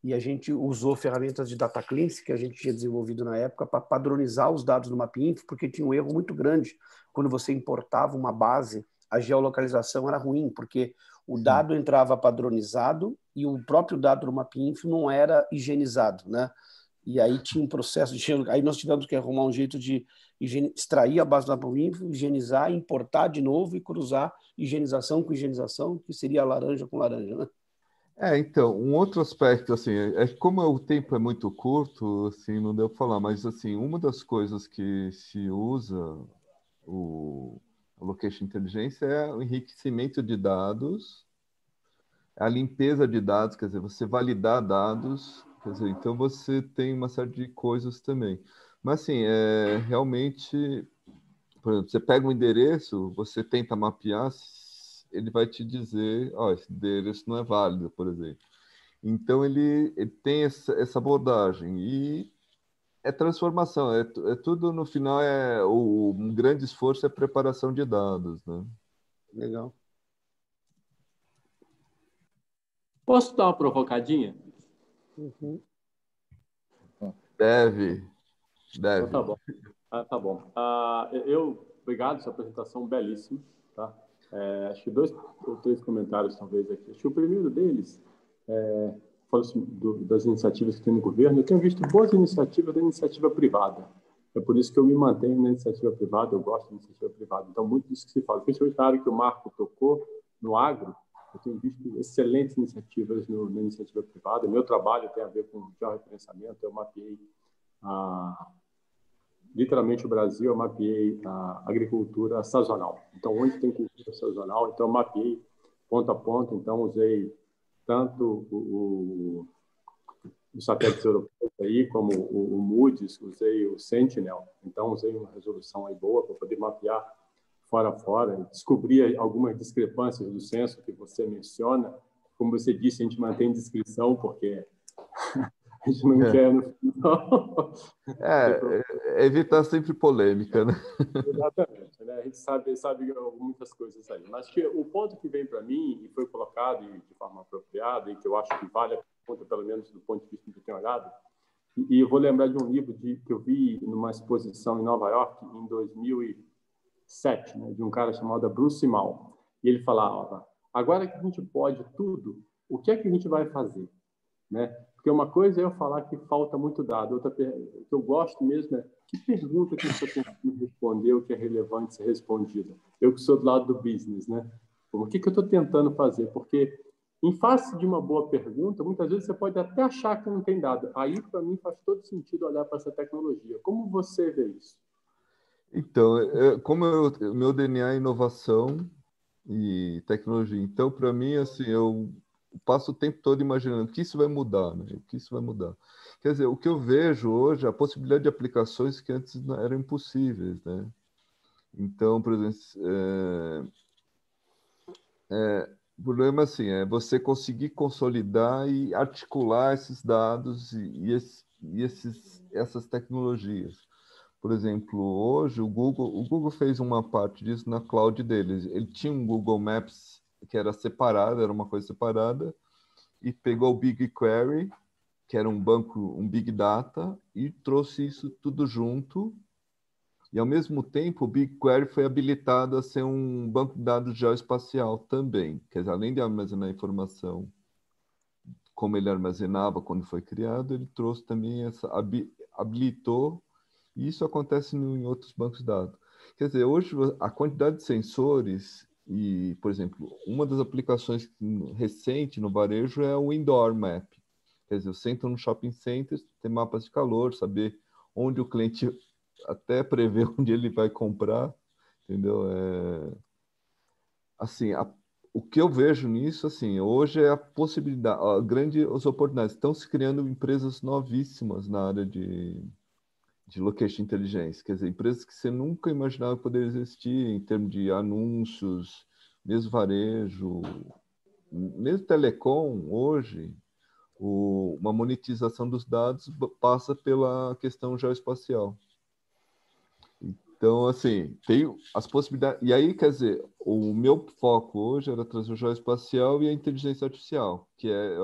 E a gente usou ferramentas de data cleansing que a gente tinha desenvolvido na época para padronizar os dados do MapInfo, porque tinha um erro muito grande. Quando você importava uma base, a geolocalização era ruim, porque o dado entrava padronizado e o próprio dado do MapInfo não era higienizado, né? E aí tinha um processo de... Aí nós tivemos que arrumar um jeito de extrair a base do MapInfo, higienizar, importar de novo e cruzar higienização com higienização, que seria laranja com laranja, né? Então, um outro aspecto, assim, como o tempo é muito curto, assim, não deu para falar, mas, assim, uma das coisas que se usa a Location Intelligence é o enriquecimento de dados, a limpeza de dados, quer dizer, você validar dados, quer dizer, então você tem uma série de coisas também. Mas, assim, realmente, por exemplo, você pega um endereço, você tenta mapear, ele vai te dizer, esse endereço não é válido, por exemplo. Então, ele tem essa abordagem. E é transformação, tudo no final, um grande esforço é preparação de dados, né? Legal. Posso dar uma provocadinha? Deve. Então, tá bom. Tá bom. Obrigado, sua apresentação belíssima, tá? Acho que 2 ou 3 comentários, talvez, aqui. Acho que o primeiro deles fala assim, das iniciativas que tem no governo. Eu tenho visto boas iniciativas da iniciativa privada. É por isso que eu me mantenho na iniciativa privada, eu gosto da iniciativa privada. Então, muito disso que se fala, principalmente na área que o Marco tocou, no agro, eu tenho visto excelentes iniciativas na iniciativa privada. Meu trabalho tem a ver com georreferenciamento, eu mapeei literalmente o Brasil, eu mapeei a agricultura sazonal. Então, onde tem cultura sazonal, então eu mapeei ponto a ponto, então usei tanto satélites europeus aí, como o Moody's, usei o Sentinel, então usei uma resolução aí boa para poder mapear fora a fora, descobrir algumas discrepâncias do censo que você menciona. Como você disse, a gente mantém discrição porque a gente não quer no final. Evitar sempre polêmica, né? Exatamente, né? A gente sabe muitas coisas aí. Mas que o ponto que vem para mim, e foi colocado de forma apropriada, e que eu acho que vale a pergunta, pelo menos do ponto de vista que eu tenho olhado, e eu vou lembrar de um livro que eu vi numa exposição em Nova York, em 2007, né? De um cara chamado Bruce Mal. E ele falava, agora que a gente pode tudo, o que é que a gente vai fazer? Né? Porque uma coisa é eu falar que falta muito dado, outra que eu gosto mesmo é que pergunta que eu estou tentando responder, o que é relevante ser respondido. Eu que sou do lado do business, né? O que eu estou tentando fazer? Porque em face de uma boa pergunta, muitas vezes você pode até achar que não tem dado. Aí, para mim, faz todo sentido olhar para essa tecnologia. Como você vê isso? Então, como meu DNA é inovação e tecnologia, então, para mim, assim, eu passo o tempo todo imaginando o que isso vai mudar, né? O que isso vai mudar. Quer dizer, o que eu vejo hoje, a possibilidade de aplicações que antes não eram impossíveis, né? Então, por exemplo, o problema assim, é você conseguir consolidar e articular esses dados essas tecnologias. Por exemplo, hoje o Google fez uma parte disso na cloud deles. Ele tinha um Google Maps que era separado, era uma coisa separada, e pegou o BigQuery, que era um banco, um Big Data, e trouxe isso tudo junto. E, ao mesmo tempo, o BigQuery foi habilitado a ser um banco de dados geoespacial também. Quer dizer, além de armazenar informação como ele armazenava quando foi criado, ele trouxe também habilitou, e isso acontece em outros bancos de dados. Quer dizer, hoje a quantidade de sensores e, por exemplo, uma das aplicações recente no varejo é o Indoor Map. Quer dizer, você entra no shopping center, tem mapas de calor, saber onde o cliente até prever onde ele vai comprar, entendeu? Assim, o que eu vejo nisso, assim, hoje é a possibilidade, as oportunidades. Estão se criando empresas novíssimas na área de location intelligence, quer dizer, empresas que você nunca imaginava poder existir em termos de anúncios, mesmo varejo, mesmo telecom, hoje, uma monetização dos dados passa pela questão geoespacial. Então, assim, tem as possibilidades. E aí, quer dizer, o meu foco hoje era trazer o geoespacial e a inteligência artificial, que é.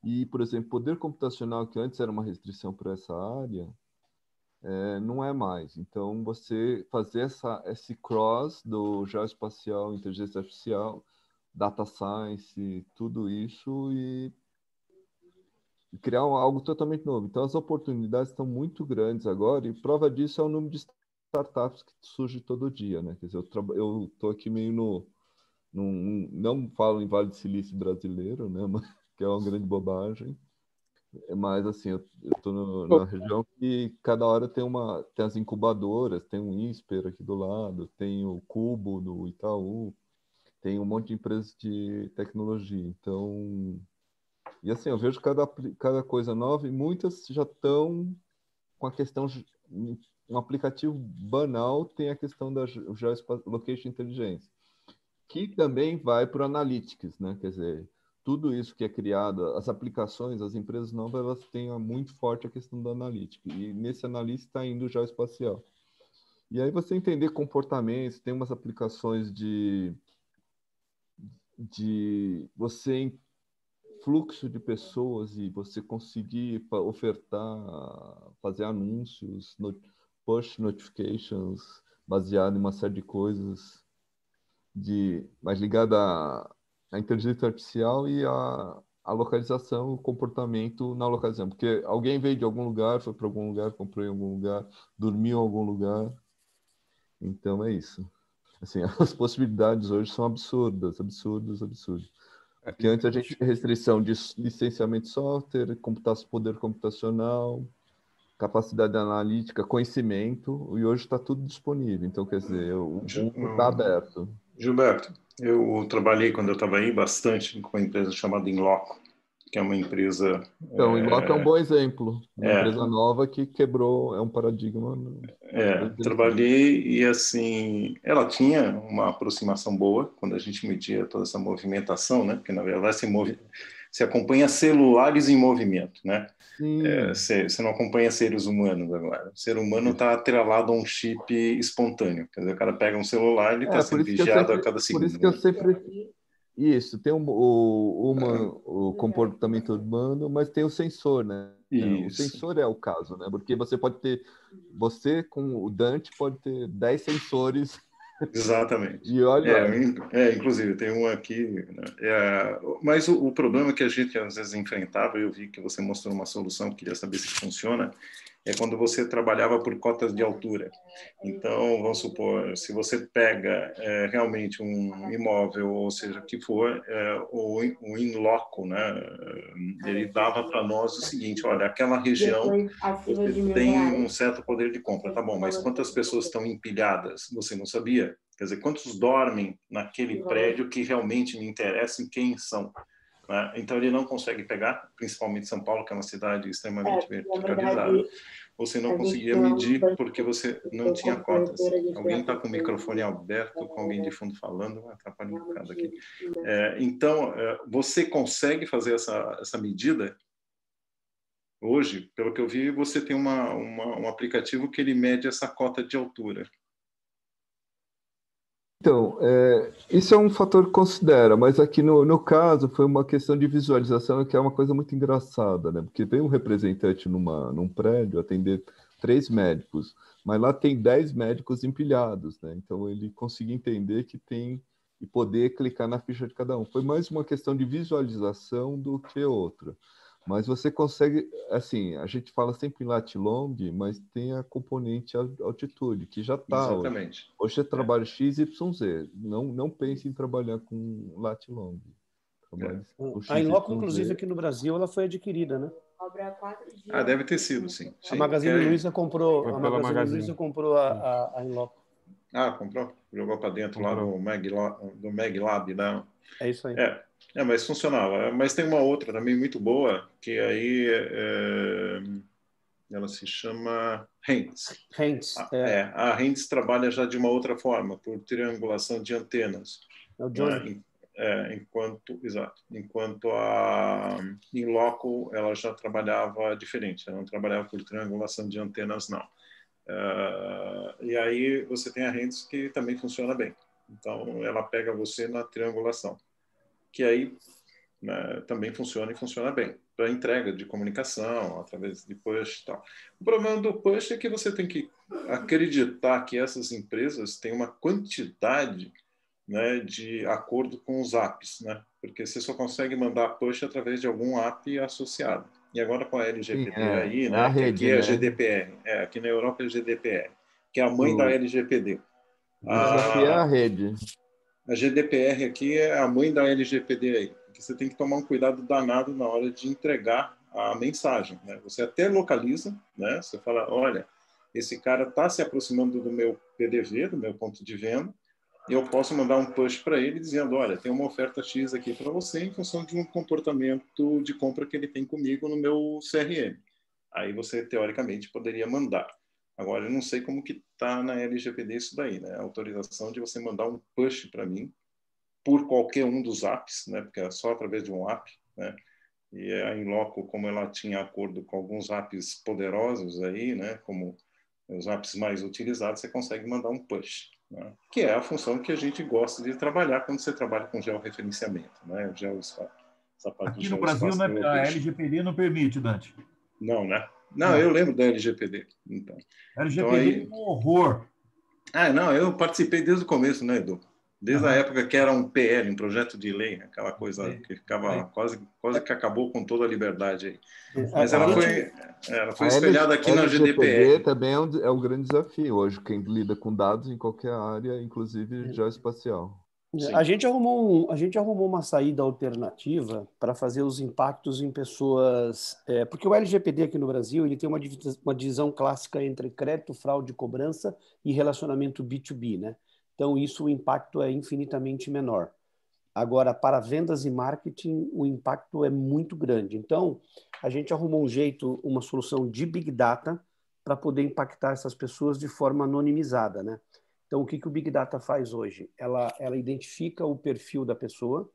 E, por exemplo, poder computacional, que antes era uma restrição para essa área, não é mais. Então, você fazer esse cross do geoespacial, inteligência artificial, data science, tudo isso e criar algo totalmente novo. Então, as oportunidades estão muito grandes agora e prova disso é o número de startups que surge todo dia, né? Quer dizer, eu estou aqui meio não falo em Vale do Silício brasileiro, né? Que é uma grande bobagem. Mas, assim, eu estou na região que cada hora tem as incubadoras, tem um INSPER aqui do lado, tem o Cubo do Itaú, tem um monte de empresas de tecnologia. Então, e assim, eu vejo cada coisa nova e muitas já estão com a questão, um aplicativo banal tem a questão da Geolocation Intelligence, que também vai para o Analytics, né? Quer dizer, tudo isso que é criado, as aplicações, as empresas novas, elas têm muito forte a questão do Analytics, e nesse Analytics está indo o geoespacial. E aí você entender comportamentos, tem umas aplicações de você fluxo de pessoas e você conseguir ofertar, fazer anúncios, push notifications, baseado em uma série de coisas mais ligada à inteligência artificial e à localização, o comportamento na localização. Porque alguém veio de algum lugar, foi para algum lugar, comprou em algum lugar, dormiu em algum lugar. Então é isso. Assim, as possibilidades hoje são absurdas, absurdas, absurdas. Porque antes a gente tinha restrição de licenciamento de software, poder computacional, capacidade analítica, conhecimento, e hoje está tudo disponível. Então, quer dizer, o mundo está aberto. Gilberto, eu trabalhei, quando eu estava aí, bastante com uma empresa chamada Inloco. que é uma empresa... Então, o Inloco é um bom exemplo. Uma empresa nova que quebrou, é um paradigma. Trabalhei e, assim, ela tinha uma aproximação boa quando a gente media toda essa movimentação, né? Porque, na verdade, você acompanha celulares em movimento, né? Você não acompanha seres humanos agora. O ser humano está atrelado a um chip espontâneo. Quer dizer, o cara pega um celular e está sendo vigiado a cada segundo. Por isso que eu sempre... Isso, tem o comportamento humano, mas tem o sensor, né? Isso. O sensor é o caso, né? Porque você pode ter... Você, com o Dante, pode ter 10 sensores. Exatamente. E olha... Inclusive, tem um aqui... Né? Mas o problema que a gente, às vezes, enfrentava, eu vi que você mostrou uma solução, queria saber se funciona, é quando você trabalhava por cotas de altura. Então, vamos supor, se você pega realmente um imóvel, ou seja, o que for, o in loco, né, ele dava para nós o seguinte, olha, aquela região você tem um certo poder de compra, tá bom, mas quantas pessoas estão empilhadas? Você não sabia. Quer dizer, quantos dormem naquele prédio que realmente me interessa em quem são? Então, ele não consegue pegar, principalmente São Paulo, que é uma cidade extremamente verticalizada. Você não conseguia medir porque você não tinha cotas. Alguém está com o microfone aberto, com alguém de fundo falando, vai atrapalhar um bocado aqui. Então, você consegue fazer essa medida? Hoje, pelo que eu vi, você tem um aplicativo que ele mede essa cota de altura. Então, isso é um fator que considera, mas aqui no caso foi uma questão de visualização, que é uma coisa muito engraçada, né? Porque vem um representante num prédio atender 3 médicos, mas lá tem 10 médicos empilhados, né? Então ele conseguiu entender que tem e poder clicar na ficha de cada um. Foi mais uma questão de visualização do que outra. Mas você consegue, assim, a gente fala sempre em lat long, mas tem a componente altitude, que já está. Exatamente. Hoje você trabalha XYZ, não pense em trabalhar com lat long. A Inloco, inclusive, aqui no Brasil, ela foi adquirida, né? Deve ter sido, sim. A Magazine Luiza comprou a Inloco. Comprou? Jogou para dentro lá do Mag Lab, né? É isso aí. Mas funcionava. Mas tem uma outra também muito boa, que aí ela se chama Heinz. A Heinz trabalha já de uma outra forma, por triangulação de antenas. É o Johnny. Enquanto a Inloco ela já trabalhava diferente, ela não trabalhava por triangulação de antenas, não. E aí você tem a Heinz que também funciona bem. Então, ela pega você na triangulação, que aí, né, também funciona e funciona bem para entrega de comunicação, através de push e tal. O problema do push é que você tem que acreditar que essas empresas têm uma quantidade, né, de acordo com os apps, né? Porque você só consegue mandar push através de algum app associado. E agora com a LGPD aí, né, que rede, aqui é né? a GDPR, aqui na Europa é a GDPR, que é a mãe da LGPD. Aqui é a rede. A GDPR aqui é a mãe da LGPD aí, porque você tem que tomar um cuidado danado na hora de entregar a mensagem, né? Você até localiza, né? Você fala, olha, esse cara está se aproximando do meu PDV, do meu ponto de venda, e eu posso mandar um push para ele dizendo, olha, tem uma oferta X aqui para você em função de um comportamento de compra que ele tem comigo no meu CRM. Aí você, teoricamente, poderia mandar. Agora, eu não sei como que está na LGPD isso daí, né? A autorização de você mandar um push para mim por qualquer um dos apps, né? Porque é só através de um app, né? E a Inloco, como ela tinha acordo com alguns apps poderosos aí, né? Como os apps mais utilizados, você consegue mandar um push, né? Que é a função que a gente gosta de trabalhar quando você trabalha com georreferenciamento, né? Aqui no Brasil, né, a LGPD não permite, Dante. Não, né? Não, eu lembro da LGPD. Então, LGPD é um horror. Não, eu participei desde o começo, né, Edu? Desde a época que era um PL, um projeto de lei, aquela coisa que ficava quase que acabou com toda a liberdade aí. Mas ela foi espelhada aqui na GDPR. Também é um grande desafio hoje, quem lida com dados em qualquer área, inclusive geoespacial. Sim. A gente arrumou uma saída alternativa para fazer os impactos em pessoas... porque o LGPD aqui no Brasil ele tem uma divisão clássica entre crédito, fraude, cobrança e relacionamento B2B, né? Então, o impacto é infinitamente menor. Agora, para vendas e marketing, o impacto é muito grande. Então, a gente arrumou um jeito, uma solução de Big Data para poder impactar essas pessoas de forma anonimizada, né? Então, o que o Big Data faz hoje? Ela identifica o perfil da pessoa,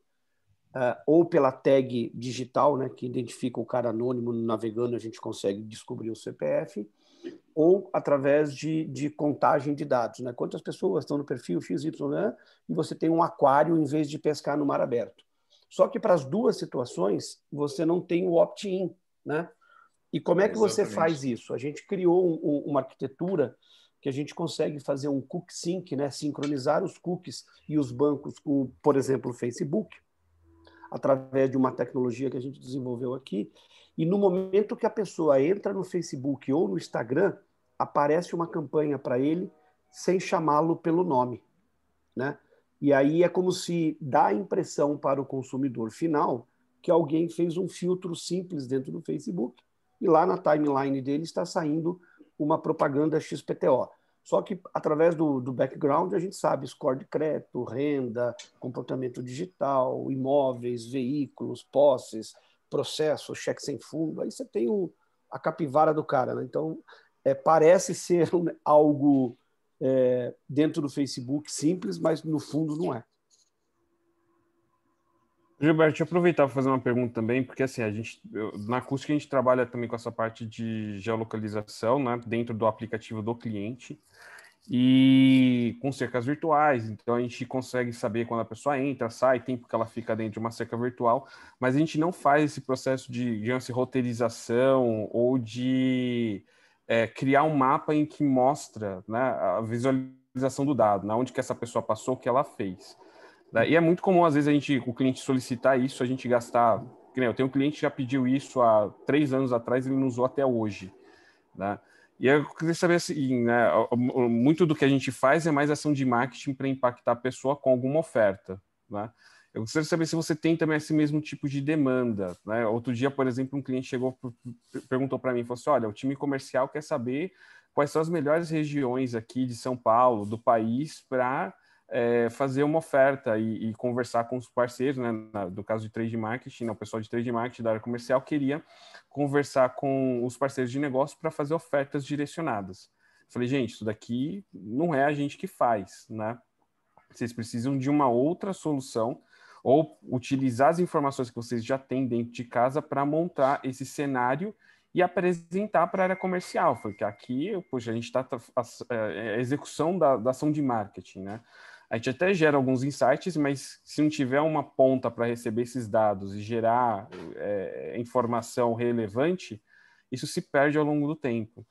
ou pela tag digital, né, que identifica o cara anônimo navegando, a gente consegue descobrir o CPF, ou através de contagem de dados, né? Quantas pessoas estão no perfil XY, né? E você tem um aquário em vez de pescar no mar aberto. Só que para as duas situações, você não tem o opt-in, né? E como é que você faz isso? A gente criou uma arquitetura que a gente consegue fazer um cookie sync, né? Sincronizar os cookies e os bancos com, por exemplo, o Facebook, através de uma tecnologia que a gente desenvolveu aqui. E no momento que a pessoa entra no Facebook ou no Instagram, aparece uma campanha para ele sem chamá-lo pelo nome, né? E aí é como se dá a impressão para o consumidor final que alguém fez um filtro simples dentro do Facebook e lá na timeline dele está saindo uma propaganda XPTO. Só que através do background a gente sabe score de crédito, renda, comportamento digital, imóveis, veículos, posses, processo, cheque sem fundo. Aí você tem a capivara do cara, né? Então, parece ser algo dentro do Facebook simples, mas no fundo não é. Gilberto, deixa eu aproveitar para fazer uma pergunta também, porque assim, na acústica a gente trabalha também com essa parte de geolocalização, né, dentro do aplicativo do cliente e com cercas virtuais, então a gente consegue saber quando a pessoa entra, sai, tempo que ela fica dentro de uma cerca virtual, mas a gente não faz esse processo de roteirização ou de criar um mapa em que mostra, né, a visualização do dado, né, onde que essa pessoa passou, o que ela fez. E é muito comum, às vezes, o cliente solicitar isso, a gente gastar... Eu tenho um cliente que já pediu isso há 3 anos atrás, ele não usou até hoje. Né? E eu queria saber assim, né, muito do que a gente faz é mais ação de marketing para impactar a pessoa com alguma oferta. Né? Eu gostaria de saber se você tem também esse mesmo tipo de demanda. Né? Outro dia, por exemplo, um cliente perguntou para mim, falou assim, olha, o time comercial quer saber quais são as melhores regiões aqui de São Paulo, do país, para... fazer uma oferta e conversar com os parceiros, né? No caso de trade marketing, o pessoal de trade marketing da área comercial queria conversar com os parceiros de negócio para fazer ofertas direcionadas. Falei, gente, isso daqui não é a gente que faz, né? Vocês precisam de uma outra solução ou utilizar as informações que vocês já têm dentro de casa para montar esse cenário e apresentar para a área comercial. Foi que aqui, poxa, a gente está a execução da ação de marketing, né? A gente até gera alguns insights, mas se não tiver uma ponta para receber esses dados e gerar informação relevante, isso se perde ao longo do tempo.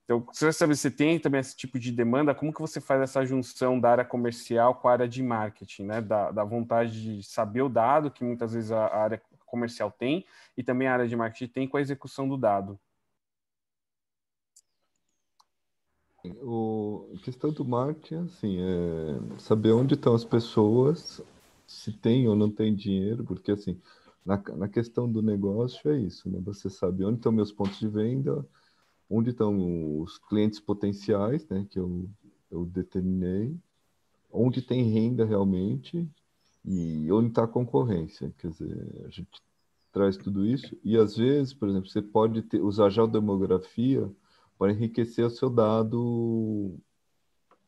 Então, você sabe se tem também esse tipo de demanda, como que você faz essa junção da área comercial com a área de marketing, né? Da vontade de saber o dado, que muitas vezes a área comercial tem, e também a área de marketing tem com a execução do dado. A questão do marketing, assim, é saber onde estão as pessoas, se tem ou não tem dinheiro, porque, assim, na questão do negócio é isso, né? Você sabe onde estão meus pontos de venda, onde estão os clientes potenciais, né, que eu determinei, onde tem renda realmente e onde está a concorrência. Quer dizer, a gente traz tudo isso e, às vezes, por exemplo, você pode usar geodemografia para enriquecer o seu dado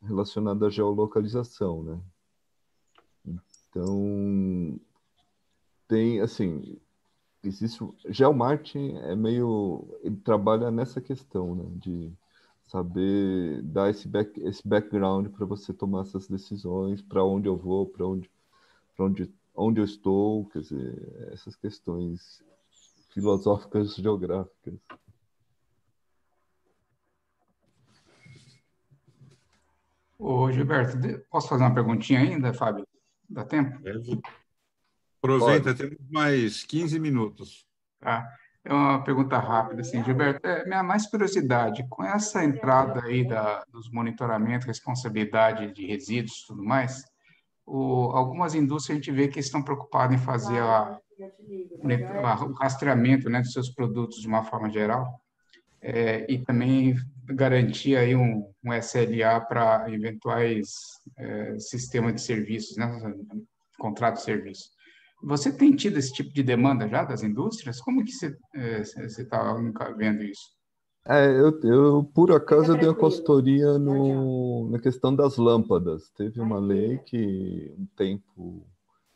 relacionado à geolocalização, né? Então, tem, assim, existe... Geomarketing ele trabalha nessa questão, né? De saber dar esse background para você tomar essas decisões, para onde eu vou, para onde eu estou, quer dizer, essas questões filosóficas geográficas. Ô, Gilberto, posso fazer uma perguntinha ainda, Fábio? Dá tempo? Aproveita, temos mais 15 minutos. Tá. É uma pergunta rápida, assim, Gilberto, minha mais curiosidade, com essa entrada aí dos monitoramentos, responsabilidade de resíduos e tudo mais, algumas indústrias a gente vê que estão preocupadas em fazer o rastreamento, né, dos seus produtos de uma forma geral, e também garantir aí um SLA para eventuais sistemas de serviços, né, contrato de serviço. Você tem tido esse tipo de demanda já das indústrias? Como que você está vendo isso? Eu, por acaso, eu dei uma consultoria na questão das lâmpadas. Teve uma lei que, um tempo,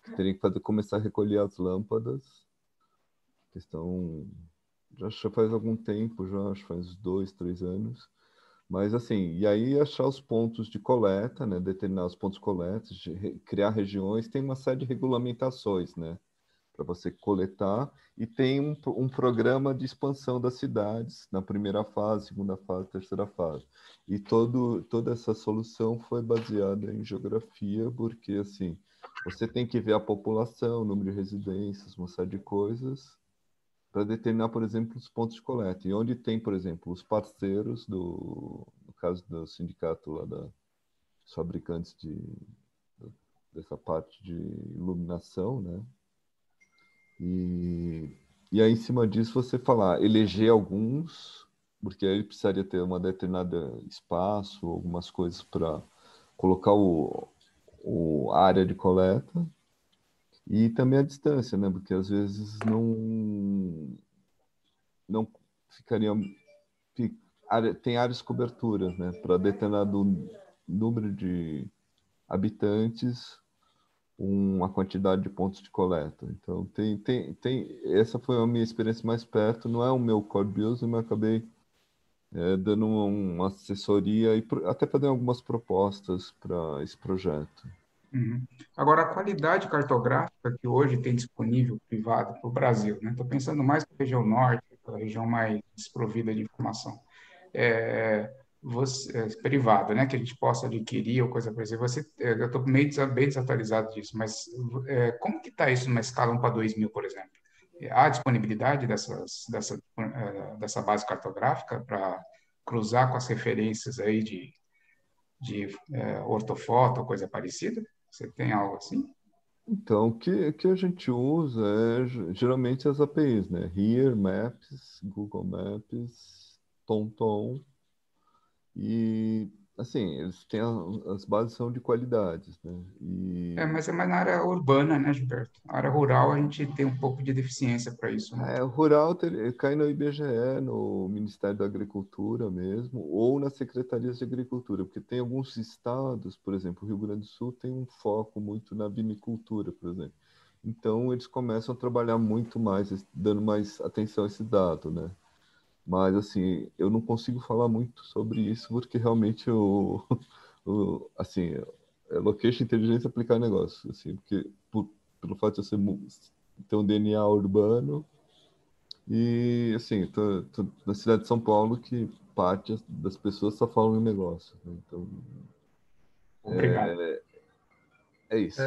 que teria que começar a recolher as lâmpadas. Questão, já faz algum tempo, acho que faz 2, 3 anos. Mas, assim, e aí achar os pontos de coleta, né? Determinar os pontos de coleta, criar regiões, tem uma série de regulamentações, né? Para você coletar, e tem um programa de expansão das cidades na primeira fase, segunda fase, terceira fase. E toda essa solução foi baseada em geografia, porque assim, você tem que ver a população, o número de residências, uma série de coisas, para determinar, por exemplo, os pontos de coleta. E onde tem, por exemplo, os parceiros, no caso do sindicato lá dos fabricantes dessa parte de iluminação, né? E aí, em cima disso, você falar, eleger alguns, porque aí precisaria ter uma determinada espaço, algumas coisas para colocar a área de coleta, e também a distância, né? Porque às vezes não ficaria... Tem áreas coberturas, né? Para determinado número de habitantes, uma quantidade de pontos de coleta. Então, essa foi a minha experiência mais perto. Não é o meu core business, mas acabei dando uma assessoria e até fazendo algumas propostas para esse projeto. Uhum. Agora, a qualidade cartográfica que hoje tem disponível privada para o Brasil, né? Estou pensando mais para a região norte, para a região mais desprovida de informação. Privada, né, que a gente possa adquirir ou coisa parecida. Eu estou bem desatualizado disso, mas como que está isso numa escala 1 para 2.000, por exemplo? Há disponibilidade dessa base cartográfica para cruzar com as referências aí de ortofoto ou coisa parecida? Você tem algo assim? Então, o que a gente usa geralmente as APIs, né? Here, Maps, Google Maps, TomTom. E, assim, eles têm as bases são de qualidades, né? Mas é mais na área urbana, né, Gilberto? Na área rural a gente tem um pouco de deficiência para isso, né? O rural cai no IBGE, no Ministério da Agricultura mesmo, ou nas secretarias de agricultura, porque tem alguns estados, por exemplo, o Rio Grande do Sul tem um foco muito na vinicultura, por exemplo. Então, eles começam a trabalhar muito mais, dando mais atenção a esse dado, né? Mas, assim, eu não consigo falar muito sobre isso, porque realmente assim, location inteligência aplicar negócio, assim, porque pelo fato de você ter um DNA urbano e, assim, tô na cidade de São Paulo que parte das pessoas só falam em negócio, né? Então, obrigado. É isso.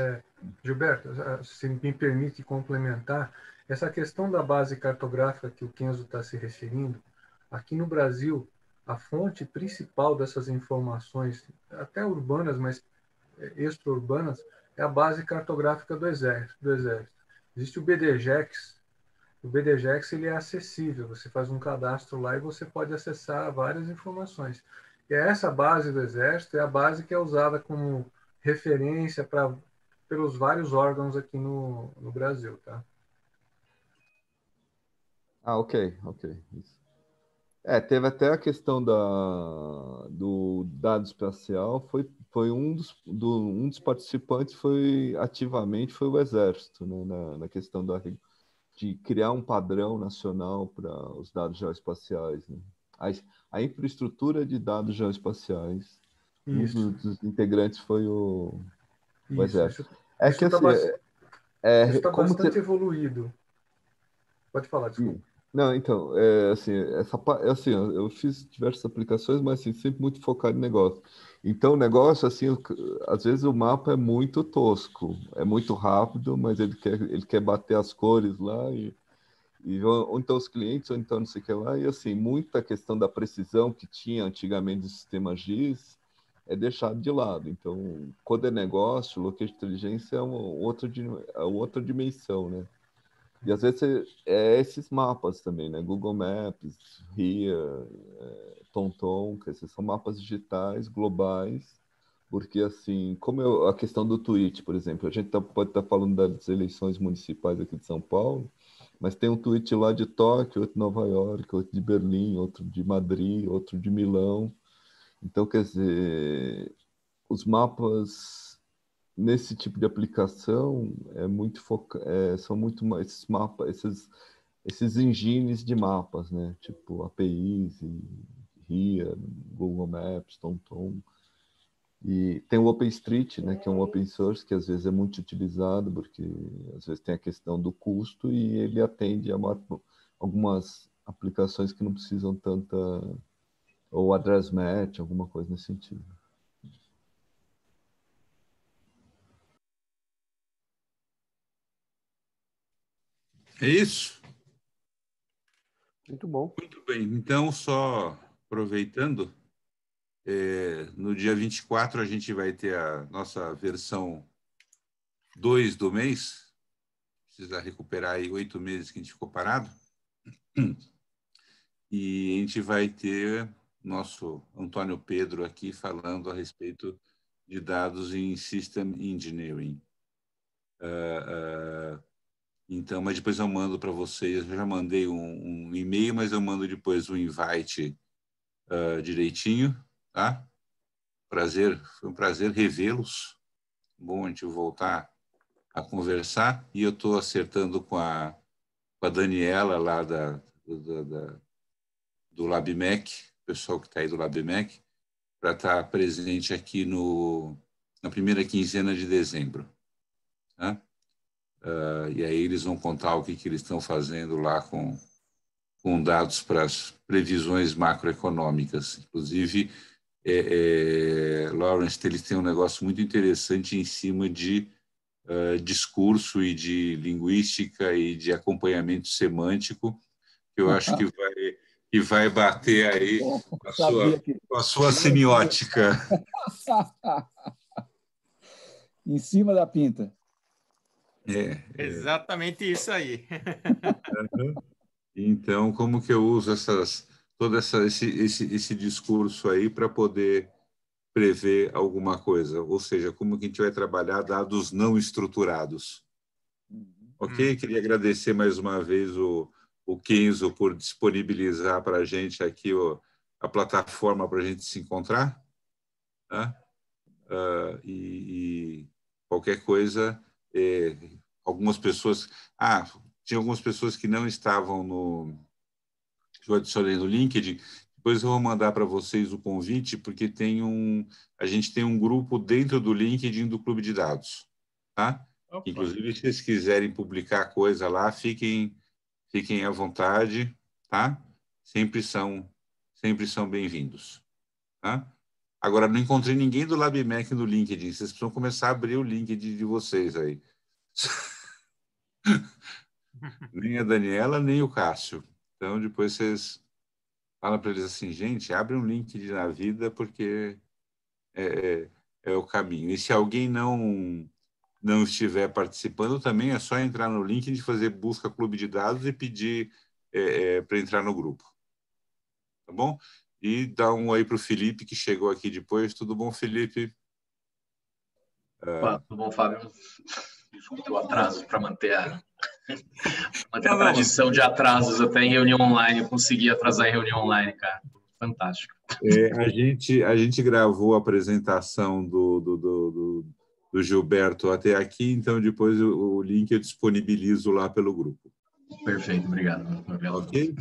Gilberto, se me permite complementar, essa questão da base cartográfica que o Kenzo está se referindo, aqui no Brasil, a fonte principal dessas informações, até urbanas, mas extra-urbanas, é a base cartográfica do Exército. Existe o BDGEX. O BDGEX ele é acessível, você faz um cadastro lá e você pode acessar várias informações. E essa base do Exército é a base que é usada como referência pelos vários órgãos aqui no Brasil, tá? Ok. Isso. Teve até a questão do dado espacial, foi um dos participantes ativamente foi o Exército, né, na questão de criar um padrão nacional para os dados geoespaciais, né? A infraestrutura de dados geoespaciais, um dos integrantes foi o Exército. Isso está bastante evoluído. Pode falar, desculpa. Não, então, assim, eu fiz diversas aplicações, mas assim, sempre muito focado em negócio. Então, o negócio, assim, às vezes o mapa é muito tosco, é muito rápido, mas ele quer bater as cores lá ou então os clientes, ou então não sei o que lá, e assim, muita questão da precisão que tinha antigamente do sistema GIS é deixado de lado. Então, quando é negócio, location de inteligência é outra dimensão, né? E às vezes esses mapas também, né? Google Maps, Here, TomTom, que esses são mapas digitais, globais, porque assim, como a questão do tweet, por exemplo, a gente pode estar falando das eleições municipais aqui de São Paulo, mas tem um tweet lá de Tóquio, outro de Nova York, outro de Berlim, outro de Madrid, outro de Milão. Então, quer dizer, os mapas nesse tipo de aplicação são muito mais esses mapas, esses engines de mapas, né? Tipo APIs, RIA, Google Maps, TomTom. E tem o OpenStreet, né, que é um open source que às vezes é muito utilizado porque às vezes tem a questão do custo e ele atende a algumas aplicações que não precisam tanta, ou address match, alguma coisa nesse sentido. É isso? Muito bom. Muito bem. Então, só aproveitando, no dia 24 a gente vai ter a nossa versão 2 do mês. Precisa recuperar aí 8 meses que a gente ficou parado. E a gente vai ter nosso Antônio Pedro aqui falando a respeito de dados em System Engineering. Então, mas depois eu mando para vocês. Eu já mandei um e-mail, mas eu mando depois um invite direitinho, tá? Foi um prazer revê-los. Bom a gente voltar a conversar. E eu estou acertando com a Daniela lá do LabMec, o pessoal que está aí do LabMec, para estar presente aqui na primeira quinzena de dezembro. Tá? E aí eles vão contar o que eles estão fazendo lá com dados para as previsões macroeconômicas. Inclusive, Lawrence, eles têm um negócio muito interessante em cima de discurso e de linguística e de acompanhamento semântico, que eu acho que vai bater aí com a sua semiótica. Em cima da pinta. Exatamente isso aí. Então, como que eu uso todo esse discurso aí para poder prever alguma coisa? Ou seja, como que a gente vai trabalhar dados não estruturados? Ok? Queria agradecer mais uma vez o Kenzo por disponibilizar para a gente aqui a plataforma para a gente se encontrar. Tá? E qualquer coisa, algumas pessoas... tinha algumas pessoas que não estavam que eu adicionei no LinkedIn. Depois eu vou mandar para vocês o convite, porque a gente tem um grupo dentro do LinkedIn do Clube de Dados. Tá? Inclusive, se vocês quiserem publicar coisa lá, fiquem à vontade, tá? Sempre são bem-vindos. Tá? Agora, não encontrei ninguém do LabMec no LinkedIn. Vocês precisam começar a abrir o LinkedIn de vocês aí. Nem a Daniela, nem o Cássio. Então, depois vocês falam para eles assim, gente, abre um LinkedIn na vida porque é o caminho. E se alguém não estiver participando, também é só entrar no LinkedIn, fazer busca Clube de Dados e pedir para entrar no grupo. Tá bom? E dá um oi para o Felipe, que chegou aqui depois. Tudo bom, Felipe? Tudo bom, Fábio? Desculpa o atraso para manter a tradição de atrasos até em reunião online. Eu consegui atrasar em reunião online, cara. Fantástico. A gente gravou a apresentação do Gilberto até aqui, então depois o link eu disponibilizo lá pelo grupo. Perfeito, obrigado. Ok?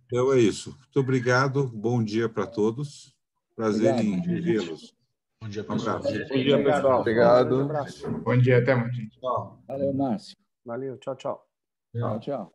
Então é isso. Muito obrigado. Bom dia para todos. Prazer em revê-los. Bom dia, pessoal. Bom dia, pessoal. Obrigado. Bom dia, até mais, gente. Valeu, Márcio. Valeu, tchau, tchau. Tchau, tchau.